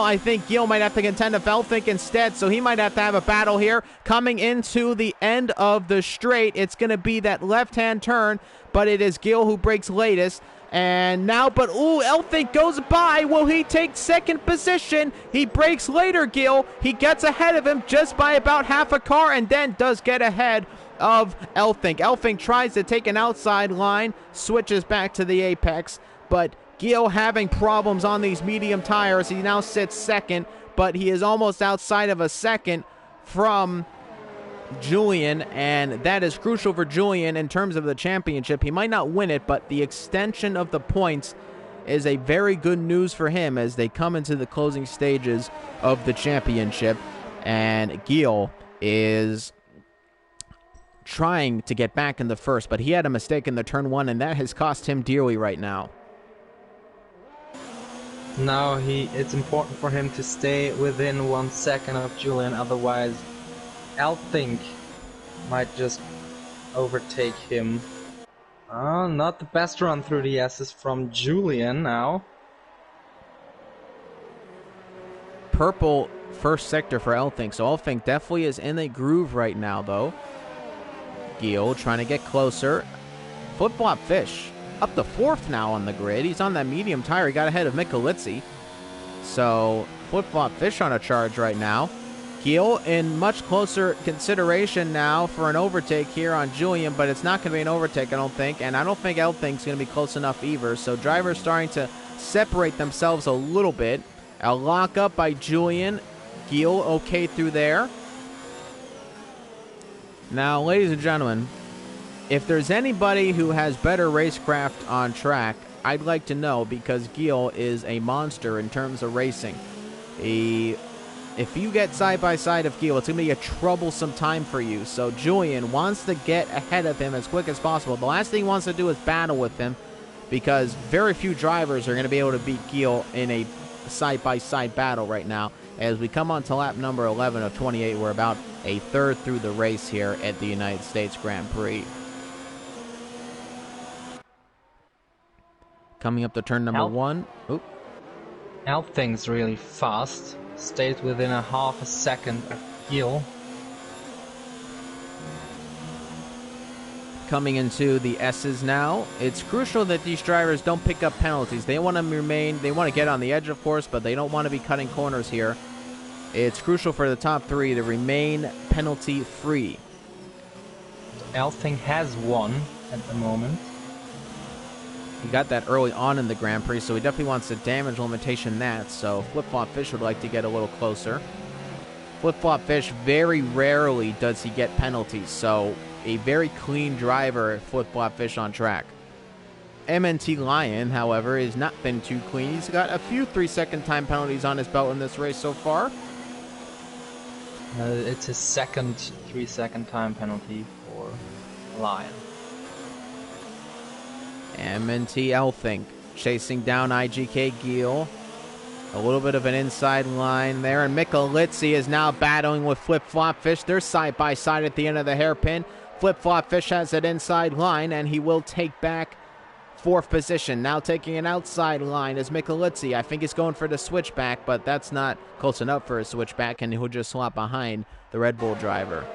I think Gil might have to contend with Elfink instead, so he might have to have a battle here. Coming into the end of the straight, it's going to be that left-hand turn, but it is Gil who breaks latest. And now, Elfink goes by. Will he take second position? He breaks later, Gil. He gets ahead of him just by about half a car and then does get ahead of Elfink. Elfink tries to take an outside line, switches back to the apex, but Gil having problems on these medium tires. He now sits second, but he is almost outside of a second from Julian, and that is crucial for Julian in terms of the championship. He might not win it, but the extension of the points is a very good news for him as they come into the closing stages of the championship. And Gil is trying to get back in the first, but he had a mistake in the turn one, and that has cost him dearly right now. Now it's important for him to stay within 1 second of Julian, otherwise Elfink might just overtake him. Not the best run through the S's from Julian now. Purple first sector for Elfink, so Elfink definitely is in a groove right now, though. Gil trying to get closer. Flip-flop Fish up to fourth now on the grid. He's on that medium tire. He got ahead of Michelizzi. So Flip-flop Fish on a charge right now. Gil in much closer consideration now for an overtake here on Julian, but it's not going to be an overtake, I don't think, and I don't think Elfink's going to be close enough either, so drivers starting to separate themselves a little bit. A lock up by Julian. Gil okay through there. Now, ladies and gentlemen, if there's anybody who has better racecraft on track, I'd like to know, because Gil is a monster in terms of racing. If you get side-by-side of Gil, it's going to be a troublesome time for you. So Julian wants to get ahead of him as quick as possible. The last thing he wants to do is battle with him, because very few drivers are going to be able to beat Gil in a side-by-side battle right now. As we come on to lap number 11 of 28, we're about a third through the race here at the United States Grand Prix. Coming up to turn number one. Oop. Elfink's really fast. Stayed within a half a second of Gil. Coming into the S's now. It's crucial that these drivers don't pick up penalties. They want to get on the edge, of course, but they don't want to be cutting corners here. It's crucial for the top three to remain penalty free. Elfink has one at the moment. He got that early on in the Grand Prix, so he definitely wants to damage limitation that. So Flip-flop Fish would like to get a little closer. Flip-flop Fish, very rarely does he get penalties, so a very clean driver, Flip-flop Fish on track. MNT Lion, however, has not been too clean. He's got a few 3-second time penalties on his belt in this race so far. It's his second 3-second time penalty for Lion. MNT Elfink chasing down IGK Gil. A little bit of an inside line there, and Michelizzi is now battling with Flip-flop Fish. They're side by side at the end of the hairpin. Flip-Flop Fish has that inside line, and he will take back 4th position. Now taking an outside line is Michelizzi. I think he's going for the switchback, but that's not close enough for a switchback, and he'll just slot behind the Red Bull driver.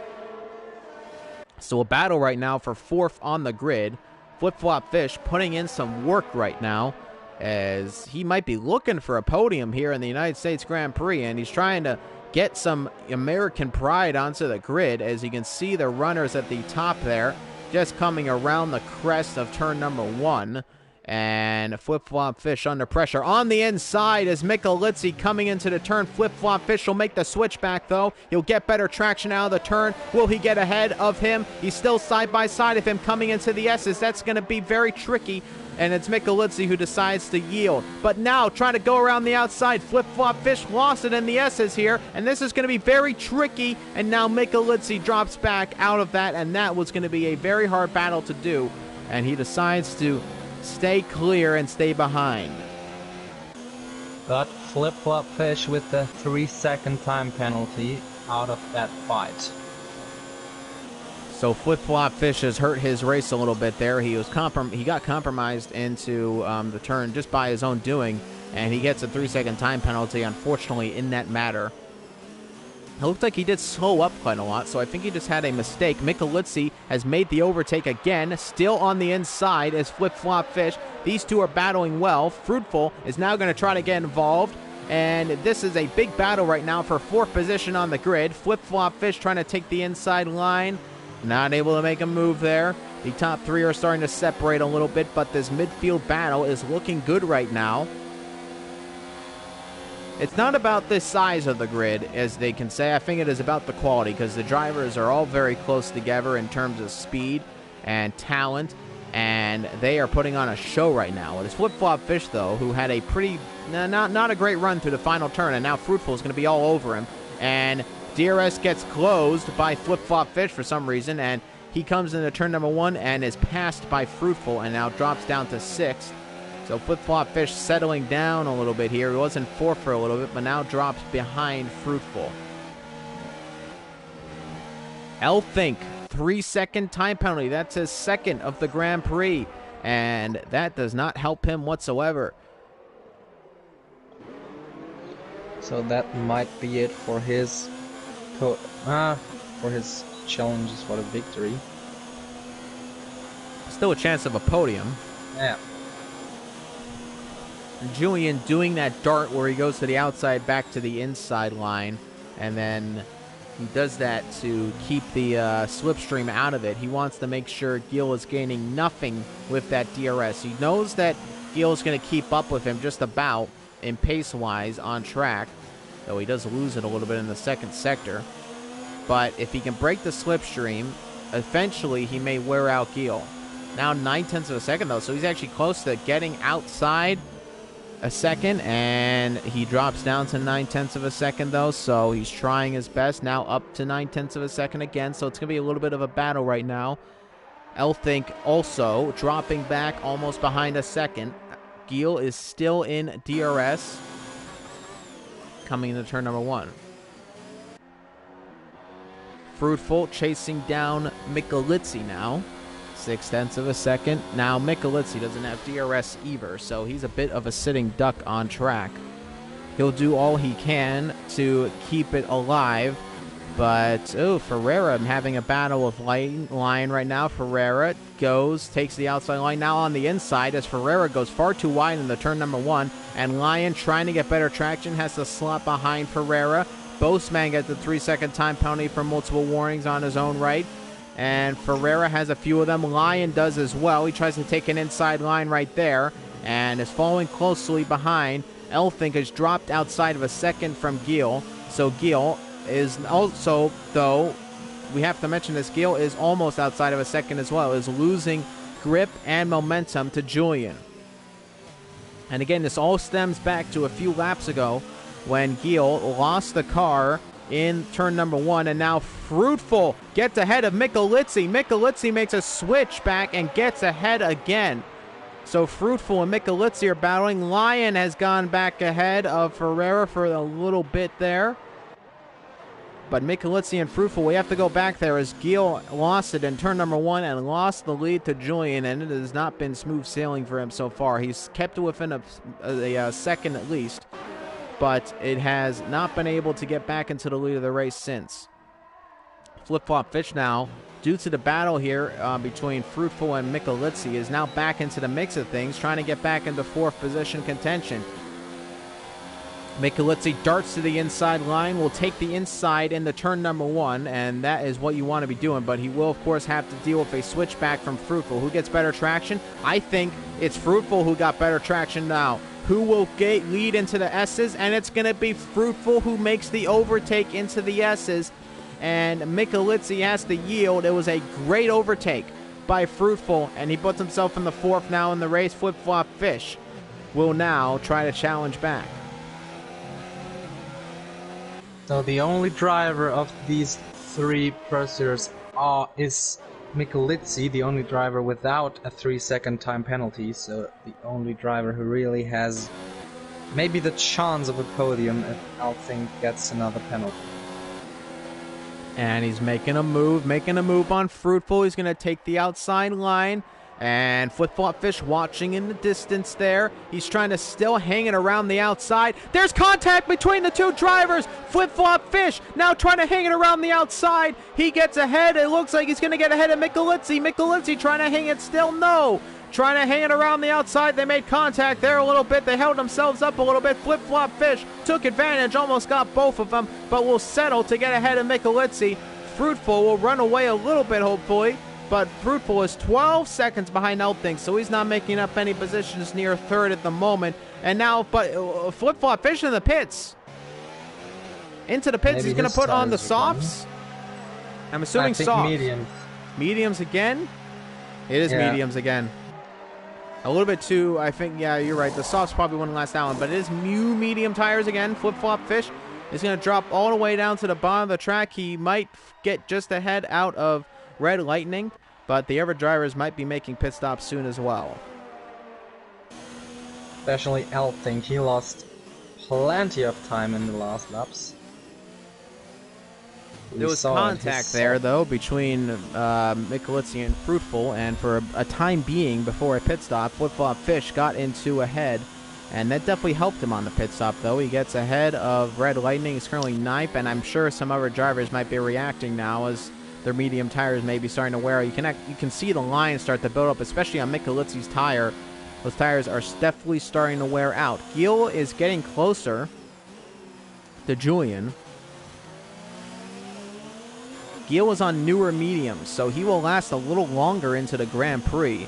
So a battle right now for 4th on the grid. Flip-Flop Fish putting in some work right now, as he might be looking for a podium here in the United States Grand Prix, and he's trying to get some American pride onto the grid. As you can see, the runners at the top there just coming around the crest of turn number 1. And Flip-Flop Fish under pressure. On the inside is Michelizzi coming into the turn. Flip-Flop Fish will make the switchback, though. He'll get better traction out of the turn. Will he get ahead of him? He's still side by side of him coming into the S's. That's going to be very tricky. And it's Michelizzi who decides to yield. But now, trying to go around the outside. Flip-Flop Fish lost it in the S's here. And this is going to be very tricky. And now Michelizzi drops back out of that. And that was going to be a very hard battle to do. And he decides to stay clear and stay behind. But Flip-Flop Fish with the 3-second time penalty out of that fight. So Flip-Flop Fish has hurt his race a little bit there. He got compromised into the turn just by his own doing, and he gets a 3-second time penalty, unfortunately, in that matter. It looked like he did slow up quite a lot, so I think he just had a mistake. Michelizzi has made the overtake again, still on the inside as Flip-Flop Fish. These two are battling well. Fruitful is now going to try to get involved, and this is a big battle right now for 4th position on the grid. Flip-Flop Fish trying to take the inside line. Not able to make a move there. The top 3 are starting to separate a little bit, but this midfield battle is looking good right now. It's not about the size of the grid, as they can say. I think it is about the quality, because the drivers are all very close together in terms of speed and talent, and they are putting on a show right now. It is Flip-Flop Fish, though, who had a pretty, not a great run through the final turn, and now Fruitful is going to be all over him. And DRS gets closed by Flip-Flop Fish for some reason, and he comes into turn number 1 and is passed by Fruitful and now drops down to 6th. So Flip-Flop Fish settling down a little bit here. He was in 4th for a little bit, but now drops behind Fruitful. Elfink, 3-second time penalty. That's his 2nd of the Grand Prix, and that does not help him whatsoever. So that might be it for his challenges for the victory. Still a chance of a podium. Yeah. Julian doing that dart where he goes to the outside back to the inside line, and then he does that to keep the slipstream out of it. He wants to make sure Gil is gaining nothing with that DRS. He knows that Gil is going to keep up with him just about in pace-wise on track, though he does lose it a little bit in the 2nd sector. But if he can break the slipstream, eventually he may wear out Gil. Now 9/10 of a second, though, so he's actually close to getting outside a second, and he drops down to 9/10 of a second, though, so he's trying his best. Now up to 9/10 of a second again, so it's going to be a little bit of a battle right now. Elfink also dropping back almost behind a second. Gil is still in DRS coming into turn number 1. Fruitful chasing down Michelizzi now. 6/10 of a second. Now Michelizzi doesn't have DRS either, so he's a bit of a sitting duck on track. He'll do all he can to keep it alive, but Ferreira having a battle with Lion right now. Ferreira takes the outside line now on the inside as Ferreira goes far too wide in the turn number 1, and Lion trying to get better traction has to slot behind Ferreira. Boastman gets the 3-second time penalty for multiple warnings on his own right, and Ferreira has a few of them. Lion does as well. He tries to take an inside line right there and is following closely behind. Elfink has dropped outside of a second from Gil, so Gil is also, though, we have to mention this, Gil is almost outside of a second as well, is losing grip and momentum to Julian. And again, this all stems back to a few laps ago when Gil lost the car in turn number 1, and now Fruitful gets ahead of Michelizzi. Michelizzi makes a switch back and gets ahead again. So Fruitful and Michelizzi are battling. Lion has gone back ahead of Ferreira for a little bit there. but Michelizzi and Fruitful, we have to go back there as Gil lost it in turn number 1 and lost the lead to Julian, and it has not been smooth sailing for him so far. He's kept it within a second at least, but it has not been able to get back into the lead of the race since. Flip-Flop Fish now, due to the battle here between Fruitful and Michelizzi, is now back into the mix of things, trying to get back into 4th position contention. Michelizzi darts to the inside line, will take the inside into turn number 1, and that is what you want to be doing, but he will, of course, have to deal with a switchback from Fruitful. Who gets better traction? I think it's Fruitful who got better traction now. Who will lead into the S's? And it's going to be Fruitful who makes the overtake into the S's, and Michelizzi has to yield. It was a great overtake by Fruitful, and he puts himself in the 4th now in the race. Flip-Flop Fish will now try to challenge back. So the only driver of these 3 pursuers is Michelizzi, the only driver without a 3-second time penalty, so the only driver who really has maybe the chance of a podium if Althing gets another penalty. And he's making a move on Fruitful. He's going to take the outside line. And Flip-Flop Fish watching in the distance there. He's trying to still hang it around the outside. There's contact between the 2 drivers. Flip-Flop Fish now trying to hang it around the outside. He gets ahead. It looks like he's going to get ahead of Michelizzi. Michelizzi trying to hang it still. No. Trying to hang it around the outside. They made contact there a little bit. They held themselves up a little bit. Flip-Flop Fish took advantage. Almost got both of them. But will settle to get ahead of Michelizzi. Fruitful will run away a little bit, hopefully. But Fruitful is 12 seconds behind Althing, so he's not making up any positions near 3rd at the moment. And now, but Flip-Flop Fish in the pits. Into the pits. Maybe he's going to put on the softs. I'm assuming softs. Mediums. Mediums again? It is mediums again. A little bit too, I think, yeah, you're right. The softs probably wouldn't last that one, but it is new medium tires again. Flip-Flop Fish is going to drop all the way down to the bottom of the track. He might get just ahead out of Red Lightning, but the other drivers might be making pit stops soon as well. Especially Althing, he lost plenty of time in the last laps. There was contact there, though, between Michelizzi and Fruitful, and for a time being, before a pit stop, Flip-Flop Fish got into ahead, and that definitely helped him on the pit stop, though. He gets ahead of Red Lightning. He's currently 9th, and I'm sure some other drivers might be reacting now as their medium tires may be starting to wear out. You can see the line start to build up, especially on Michelizzi's tire. Those tires are definitely starting to wear out. Gil is getting closer to Julian. Gil is on newer mediums, so he will last a little longer into the Grand Prix,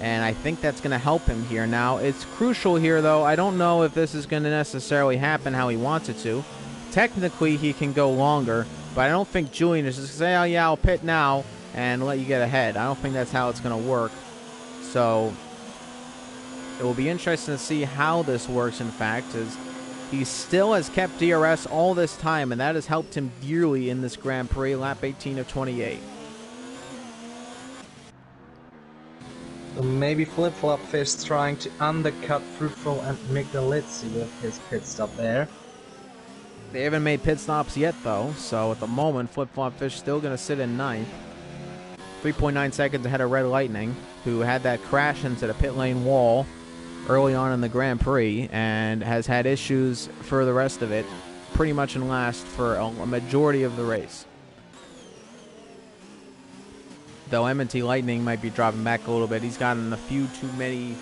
and I think that's going to help him here. Now, it's crucial here, though. I don't know if this is going to necessarily happen how he wants it to. Technically, he can go longer, but I don't think Julian is just going to say, oh, yeah, I'll pit now and let you get ahead. I don't think that's how it's going to work. So it will be interesting to see how this works, in fact, as he still has kept DRS all this time, and that has helped him dearly in this Grand Prix, lap 18 of 28. So maybe Flip-Flop Fish trying to undercut Fruitful and Michelizzi with his pit stop there. They haven't made pit stops yet, though, so at the moment, Flip-Flop Fish still going to sit in 9th. 3.9 seconds ahead of Red Lightning, who had that crash into the pit lane wall early on in the Grand Prix and has had issues for the rest of it, pretty much in last for a majority of the race. Though M&T Lightning might be dropping back a little bit. He's gotten a few too many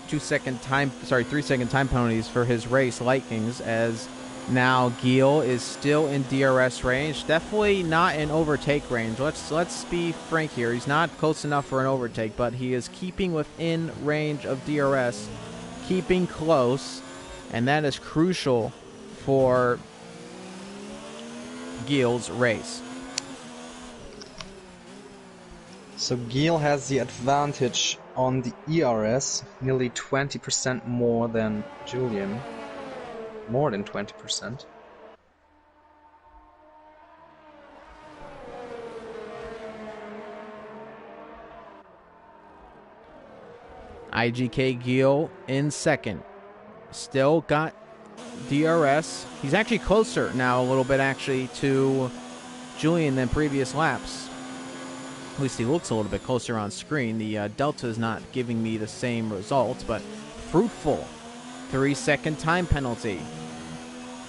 3-second time penalties for his race, Lightnings, as now Gil is still in DRS range. Definitely not in overtake range. Let's be frank here. He's not close enough for an overtake, but he is keeping within range of DRS, keeping close, and that is crucial for Gil's race. So Gil has the advantage on the ERS, nearly 20% more than Julian. More than 20%. IGK Gil in second. Still got DRS. He's actually closer now a little bit, actually, to Julian than previous laps. At least he looks a little bit closer on screen. The delta is not giving me the same results, but Fruitful, 3-second time penalty.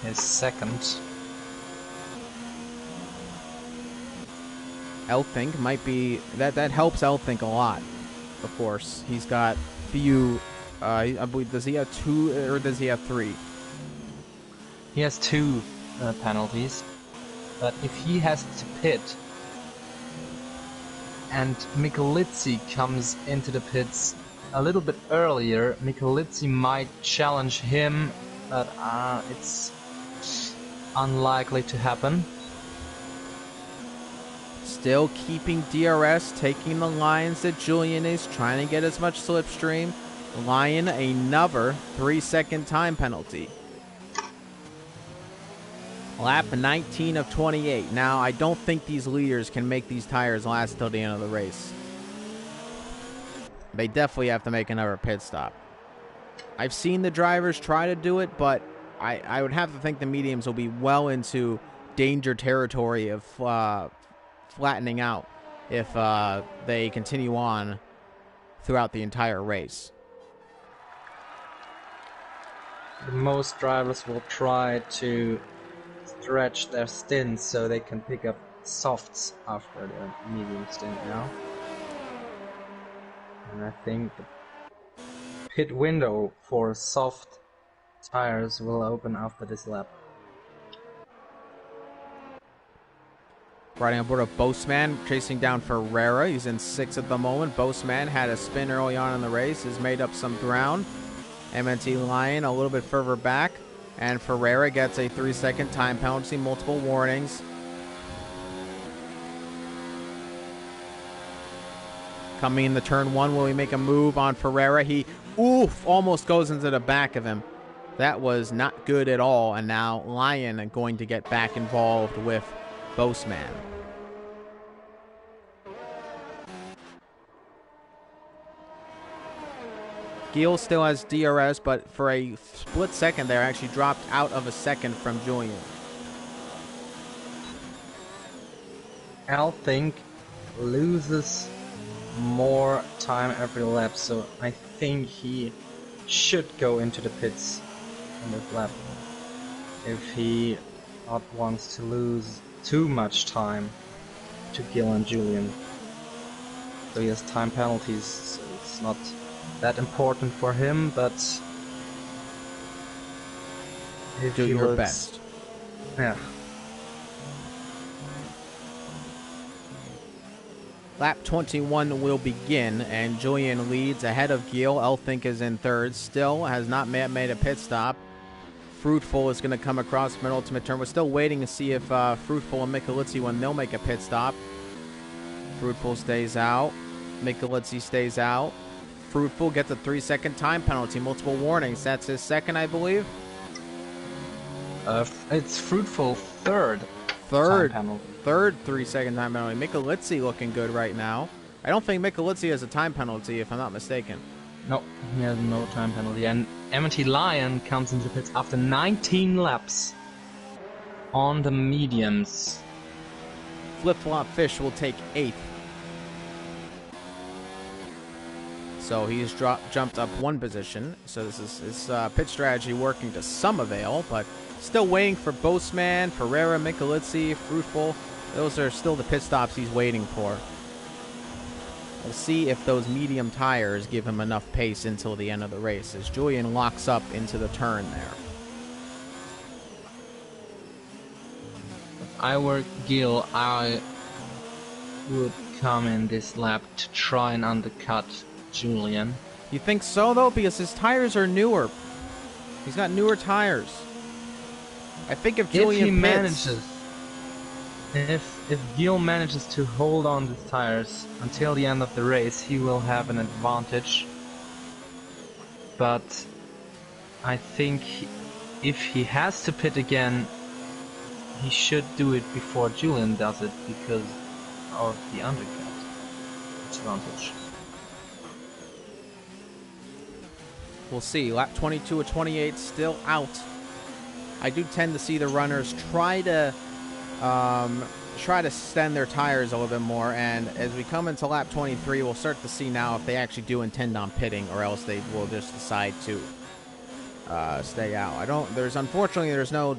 His second. Elfink might be that helps Elfink a lot. Of course, he's got few. I believe, does he have 2 or does he have 3? He has 2 penalties, but if he has to pit and Michelizzi comes into the pits a little bit earlier, Michelizzi might challenge him, but it's unlikely to happen. Still keeping DRS, taking the lines that Julian is, trying to get as much slipstream. Lion, another 3-second time penalty. Lap 19 of 28. Now, I don't think these leaders can make these tires last till the end of the race. They definitely have to make another pit stop. I've seen the drivers try to do it, but I would have to think the mediums will be well into danger territory of flattening out if they continue on throughout the entire race. Most drivers will try to stretch their stints so they can pick up softs after their medium stint now. And I think the pit window for soft tires will open after this lap. Riding aboard of Boseman, chasing down Ferreira. He's in 6th at the moment. Boseman had a spin early on in the race, has made up some ground. MNT Lion a little bit further back, and Ferreira gets a 3-second time penalty, multiple warnings. Coming in the turn 1, will he make a move on Ferreira? He, almost goes into the back of him. That was not good at all, and now Lion going to get back involved with Boseman. Giel still has DRS, but for a split second there, actually dropped out of a second from Julian. Elfink loses more time every lap, so I think he should go into the pits in this lap if he not wants to lose too much time to Gil and Julian. So he has time penalties, so it's not that important for him, but if do he your looks, best. Yeah. Lap 21 will begin, and Julian leads ahead of Giel. Elfink is in 3rd, still has not made a pit stop. Fruitful is going to come across from an ultimate turn. We're still waiting to see if Fruitful and Michelizzi, when they'll make a pit stop. Fruitful stays out. Michelizzi stays out. Fruitful gets a 3-second time penalty, multiple warnings. That's his second, I believe. It's Fruitful third. Third Time penalty. Third 3-second time penalty. Michelizzi looking good right now. I don't think Michelizzi has a time penalty, if I'm not mistaken. No, he has no time penalty. And MT Lion comes into the pits after 19 laps on the mediums. Flip-Flop Fish will take 8th. So he's jumped up 1 position. So this is his pit strategy working to some avail, but still waiting for Boseman, Ferreira, Michelizzi, Fruitful. Those are still the pit stops he's waiting for. We'll see if those medium tires give him enough pace until the end of the race, as Julian locks up into the turn there. If I were Gil, I would come in this lap to try and undercut Julian. You think so, though? Because his tires are newer. He's got newer tires. I think if Julian if Gil manages to hold on to the tires until the end of the race, he will have an advantage. But I think if he has to pit again, he should do it before Julian does it because of the undercut advantage. We'll see. Lap 22 of 28 still out. I do tend to see the runners try to try to extend their tires a little bit more, and as we come into lap 23, we'll start to see now if they actually do intend on pitting, or else they will just decide to stay out. Unfortunately, there's no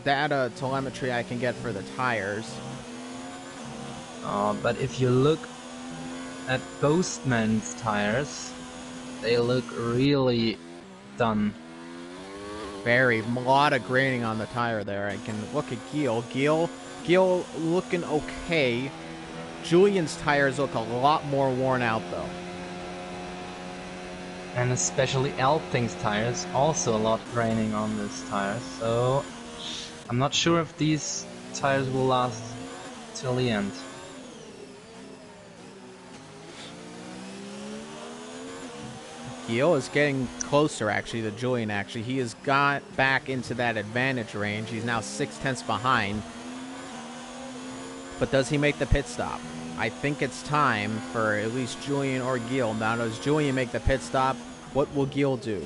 data telemetry I can get for the tires. But if you look at Postman's tires, they look really done. A lot of graining on the tire there. I can look at Gil. Gil looking okay. Julian's tires look a lot more worn out, though. And especially Alping's tires, also a lot graining on this tire. So I'm not sure if these tires will last till the end. Gil is getting closer, actually, to Julian, actually. He has got back into that advantage range. He's now 6/10 behind. But does he make the pit stop? I think it's time for at least Julian or Gil. Now, does Julian make the pit stop? What will Gil do?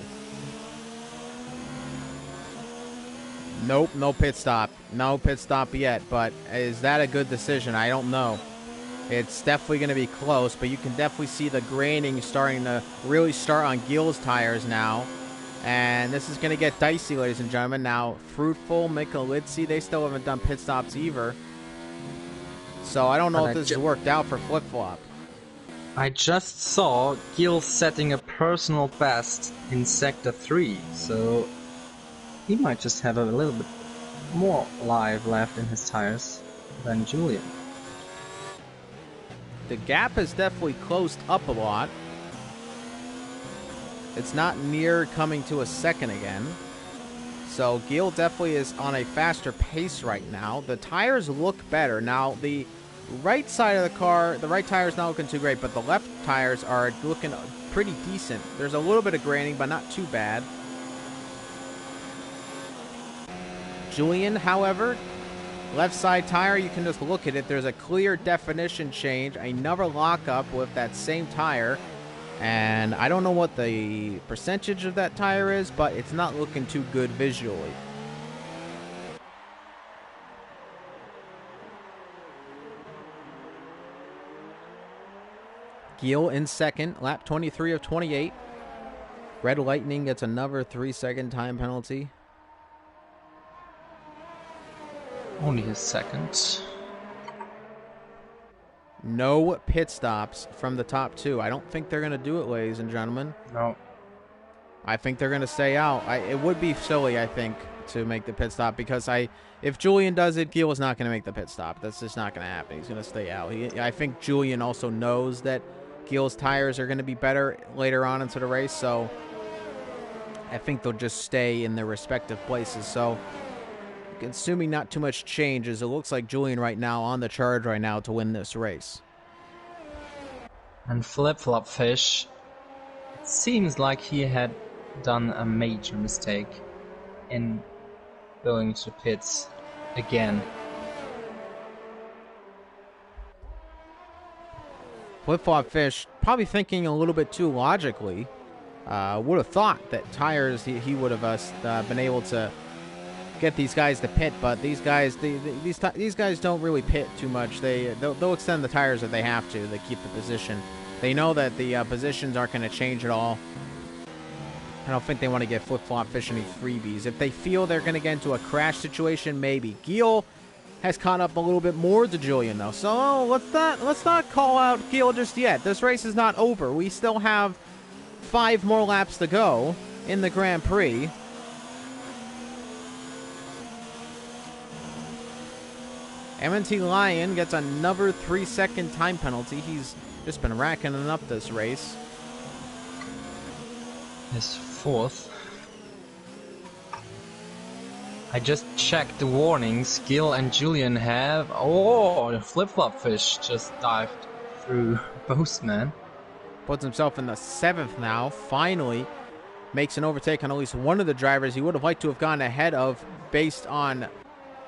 Nope, no pit stop. No pit stop yet, but is that a good decision? I don't know. It's definitely going to be close, but you can definitely see the graining starting to really start on Gil's tires now. And this is going to get dicey, ladies and gentlemen. Now, Fruitful, Michelizzi, they still haven't done pit stops either. So I don't know if this has worked out for Flip Flop. I just saw Gil setting a personal best in Sector 3, so he might just have a little bit more life left in his tires than Julian. The gap has definitely closed up a lot. It's not near coming to a second again. So Gil definitely is on a faster pace right now. The tires look better. Now, the right side of the car, the right tire is not looking too great, but the left tires are looking pretty decent. There's a little bit of graining, but not too bad. Julian, however, left side tire, you can just look at it. There's a clear definition change, another lockup with that same tire. And I don't know what the percentage of that tire is, but it's not looking too good visually. Gil in second, lap 23 of 28. Red Lightning gets another 3-second time penalty. Only his second. No pit stops from the top two. I don't think they're going to do it, ladies and gentlemen. No. I think they're going to stay out. It would be silly, I think, to make the pit stop because if Julian does it, Gil is not going to make the pit stop. That's just not going to happen. He's going to stay out. I think Julian also knows that Gil's tires are going to be better later on into the race, so I think they'll just stay in their respective places. So, assuming not too much changes, it looks like Julian right now on the charge right now to win this race. And Flip Flop Fish, it seems like he had done a major mistake in going to pits again. Flip Flop Fish probably thinking a little bit too logically. Would have thought that tires he would have been able to get these guys to pit, but these guys don't really pit too much. They'll extend the tires if they have to. They keep the position. They know that the positions aren't going to change at all. I don't think they want to get Flip Flop Fish any freebies. If they feel they're going to get into a crash situation, maybe. Gil has caught up a little bit more to Julian though, so let's not call out Gil just yet. This race is not over. We still have 5 more laps to go in the Grand Prix. M&T Lion gets another 3-second time penalty. He's just been racking it up this race. His 4th. I just checked the warnings. Gil and Julian have... Oh, the Flip Flop Fish just dived through Postman. Puts himself in the 7th now. Finally makes an overtake on at least one of the drivers he would have liked to have gone ahead of based on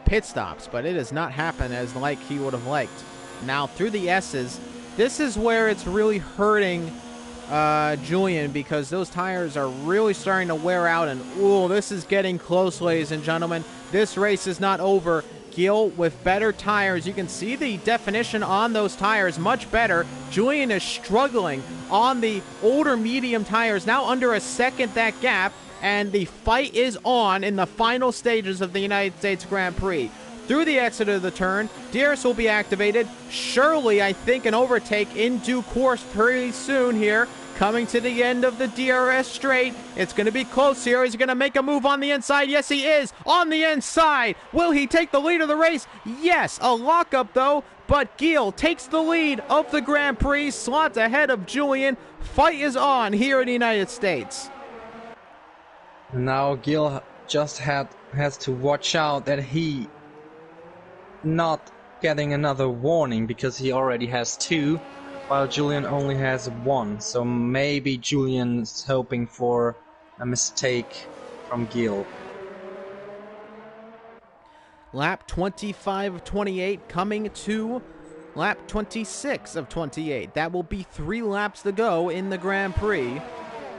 pit stops, but it has not happened as like he would have liked. Now through the S's, this is where it's really hurting Julian because those tires are really starting to wear out, and ooh, this is getting close, ladies and gentlemen. This race is not over. Gil with better tires. You can see the definition on those tires much better. Julian is struggling on the older medium tires, now under a second that gap, and the fight is on in the final stages of the United States Grand Prix. Through the exit of the turn, DRS will be activated. Surely, I think, an overtake in due course pretty soon here. Coming to the end of the DRS straight. It's going to be close here. Is he going to make a move on the inside? Yes, he is. On the inside. Will he take the lead of the race? Yes. A lockup, though. But Gil takes the lead of the Grand Prix. Slots ahead of Julian. Fight is on here in the United States. Now Gil just has to watch out that he not getting another warning, because he already has 2. While Julian only has 1, so maybe Julian's hoping for a mistake from Gil. Lap 25 of 28 coming to lap 26 of 28. That will be 3 laps to go in the Grand Prix.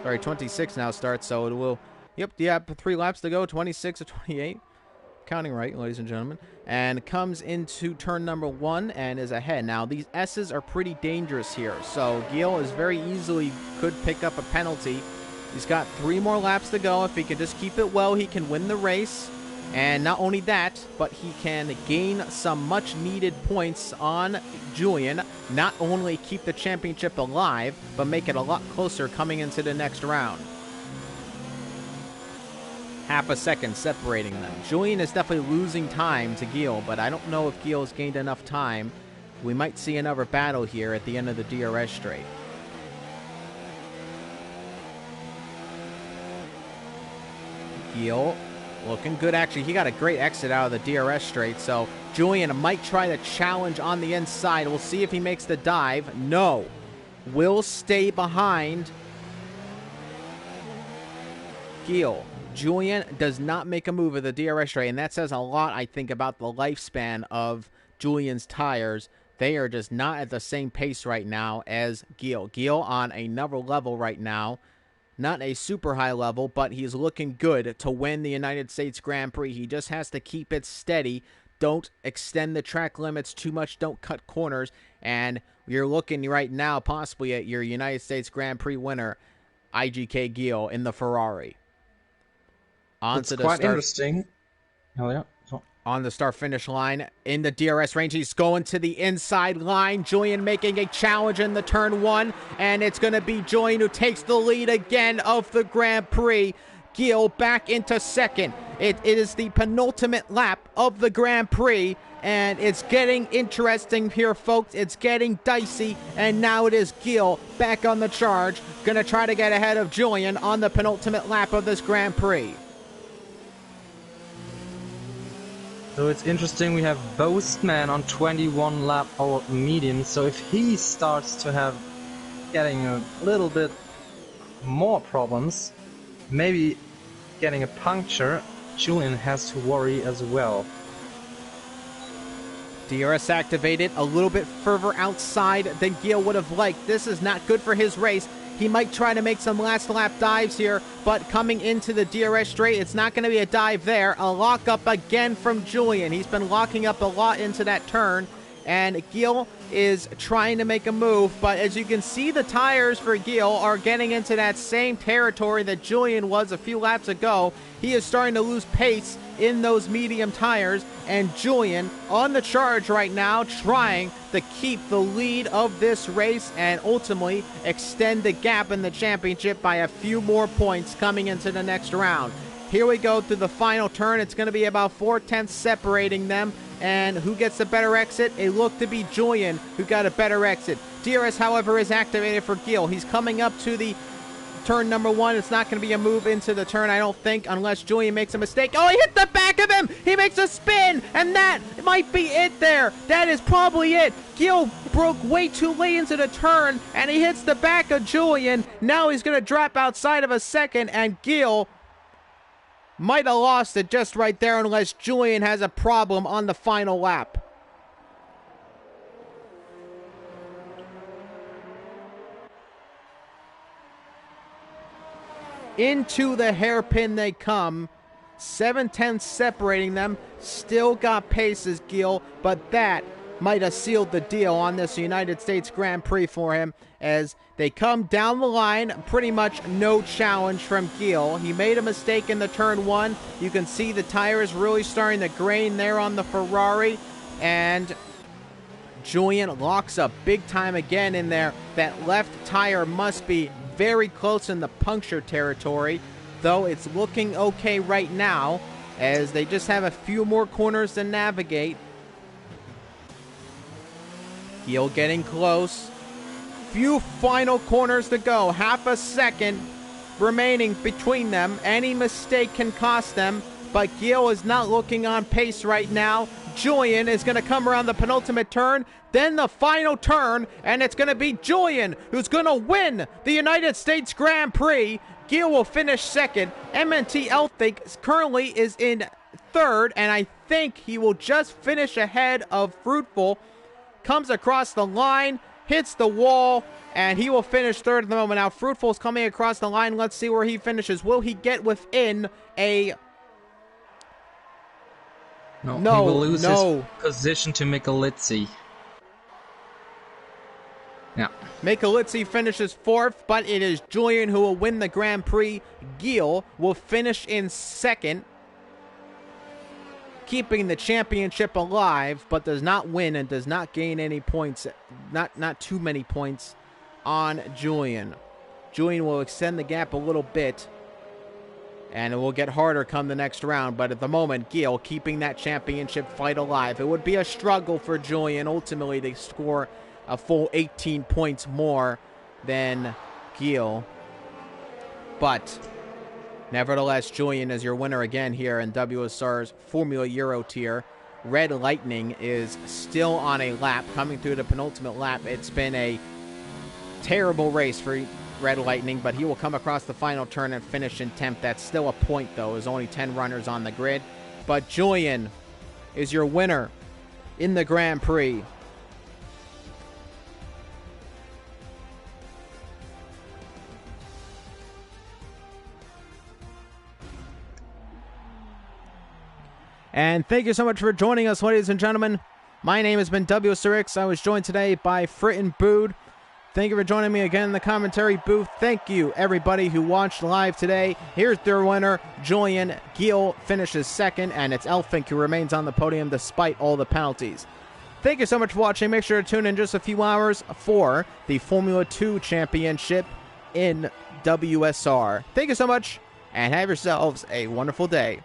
Sorry, 26 now starts, so it will... Yep, 3 laps to go, 26 of 28. Counting right, ladies and gentlemen. And comes into turn number 1 and is ahead. Now, these S's are pretty dangerous here. So, Gil is very easily could pick up a penalty. He's got 3 more laps to go. If he can just keep it well, he can win the race. And not only that, but he can gain some much-needed points on Julian. Not only keep the championship alive, but make it a lot closer coming into the next round. Half a second separating them. Julian is definitely losing time to Gil, but I don't know if Gil has gained enough time. We might see another battle here at the end of the DRS straight. Gil looking good, actually. He got a great exit out of the DRS straight, so Julian might try to challenge on the inside. We'll see if he makes the dive. No. Will stay behind Gil. Julian does not make a move at the DRS straight, and that says a lot, I think, about the lifespan of Julian's tires. They are just not at the same pace right now as Gil. Gil on another level right now. Not a super high level, but he's looking good to win the United States Grand Prix. He just has to keep it steady. Don't extend the track limits too much. Don't cut corners. And you're looking right now possibly at your United States Grand Prix winner, IGK Gil, in the Ferrari. It's quite interesting. Oh, yeah. On the start-finish line, in the DRS range, he's going to the inside line. Julian making a challenge in the turn 1, and it's going to be Julian who takes the lead again of the Grand Prix. Gil back into second. It is the penultimate lap of the Grand Prix, and it's getting interesting here, folks. It's getting dicey, and now it is Gil back on the charge, going to try to get ahead of Julian on the penultimate lap of this Grand Prix. So it's interesting, we have Boastman on 21 lap or medium, so if he starts to have getting a little bit more problems, maybe getting a puncture, Julian has to worry as well. DRS activated a little bit further outside than Gil would have liked. This is not good for his race. He might try to make some last lap dives here, but coming into the DRS straight, it's not going to be a dive there. A lockup again from Julian. He's been locking up a lot into that turn, and Gil is trying to make a move, but as you can see, the tires for Gil are getting into that same territory that Julian was a few laps ago. He is starting to lose pace in those medium tires, and Julian on the charge right now, trying to keep the lead of this race and ultimately extend the gap in the championship by a few more points coming into the next round. Here we go through the final turn. It's going to be about 4/10 separating them. And who gets the better exit? It looked to be Julian who got a better exit. DRS, however, is activated for Gil. He's coming up to the turn number 1. It's not going to be a move into the turn, I don't think, unless Julian makes a mistake. Oh, he hit the back of him! He makes a spin! And that might be it there. That is probably it. Gil broke way too late into the turn, and he hits the back of Julian. Now he's going to drop outside of a second, and Gil might have lost it just right there unless Julian has a problem on the final lap. Into the hairpin they come. 7/10 separating them. Still got pace as Gil, but that might have sealed the deal on this United States Grand Prix for him, as they come down the line. Pretty much no challenge from Gil. He made a mistake in the turn 1. You can see the tires really starting to grain there on the Ferrari, and Julian locks up big time again in there. That left tire must be very close in the puncture territory, though it's looking okay right now, as they just have a few more corners to navigate. Gil getting close. Few final corners to go. Half a second remaining between them. Any mistake can cost them, but Gil is not looking on pace right now. Julian is going to come around the penultimate turn, then the final turn, and it's going to be Julian who's going to win the United States Grand Prix. Gil will finish second. MNT Elthig currently is in third, and I think he will just finish ahead of Fruitful. Comes across the line, hits the wall, and he will finish third at the moment. Now, Fruitful's coming across the line. Let's see where he finishes. Will he get within a... No, he will lose his position to Michelizzi. Yeah. Michelizzi finishes fourth, but it is Julian who will win the Grand Prix. Gil will finish in second, keeping the championship alive, but does not win and does not gain any points, not too many points on Julian. Julian will extend the gap a little bit, and it will get harder come the next round, but at the moment, Gil keeping that championship fight alive. It would be a struggle for Julian ultimately to score a full 18 points more than Gil, but nevertheless, Julian is your winner again here in WSR's Formula Euro tier. Red Lightning is still on a lap, coming through the penultimate lap. It's been a terrible race for Red Lightning, but he will come across the final turn and finish in 10th. That's still a point, though. There's only 10 runners on the grid. But Julian is your winner in the Grand Prix. And thank you so much for joining us, ladies and gentlemen. My name has been WSRX. I was joined today by Frit and Bood. Thank you for joining me again in the commentary booth. Thank you, everybody who watched live today. Here's their winner, Julian. Gil finishes second, and it's Elfink who remains on the podium despite all the penalties. Thank you so much for watching. Make sure to tune in just a few hours for the Formula 2 Championship in WSR. Thank you so much, and have yourselves a wonderful day.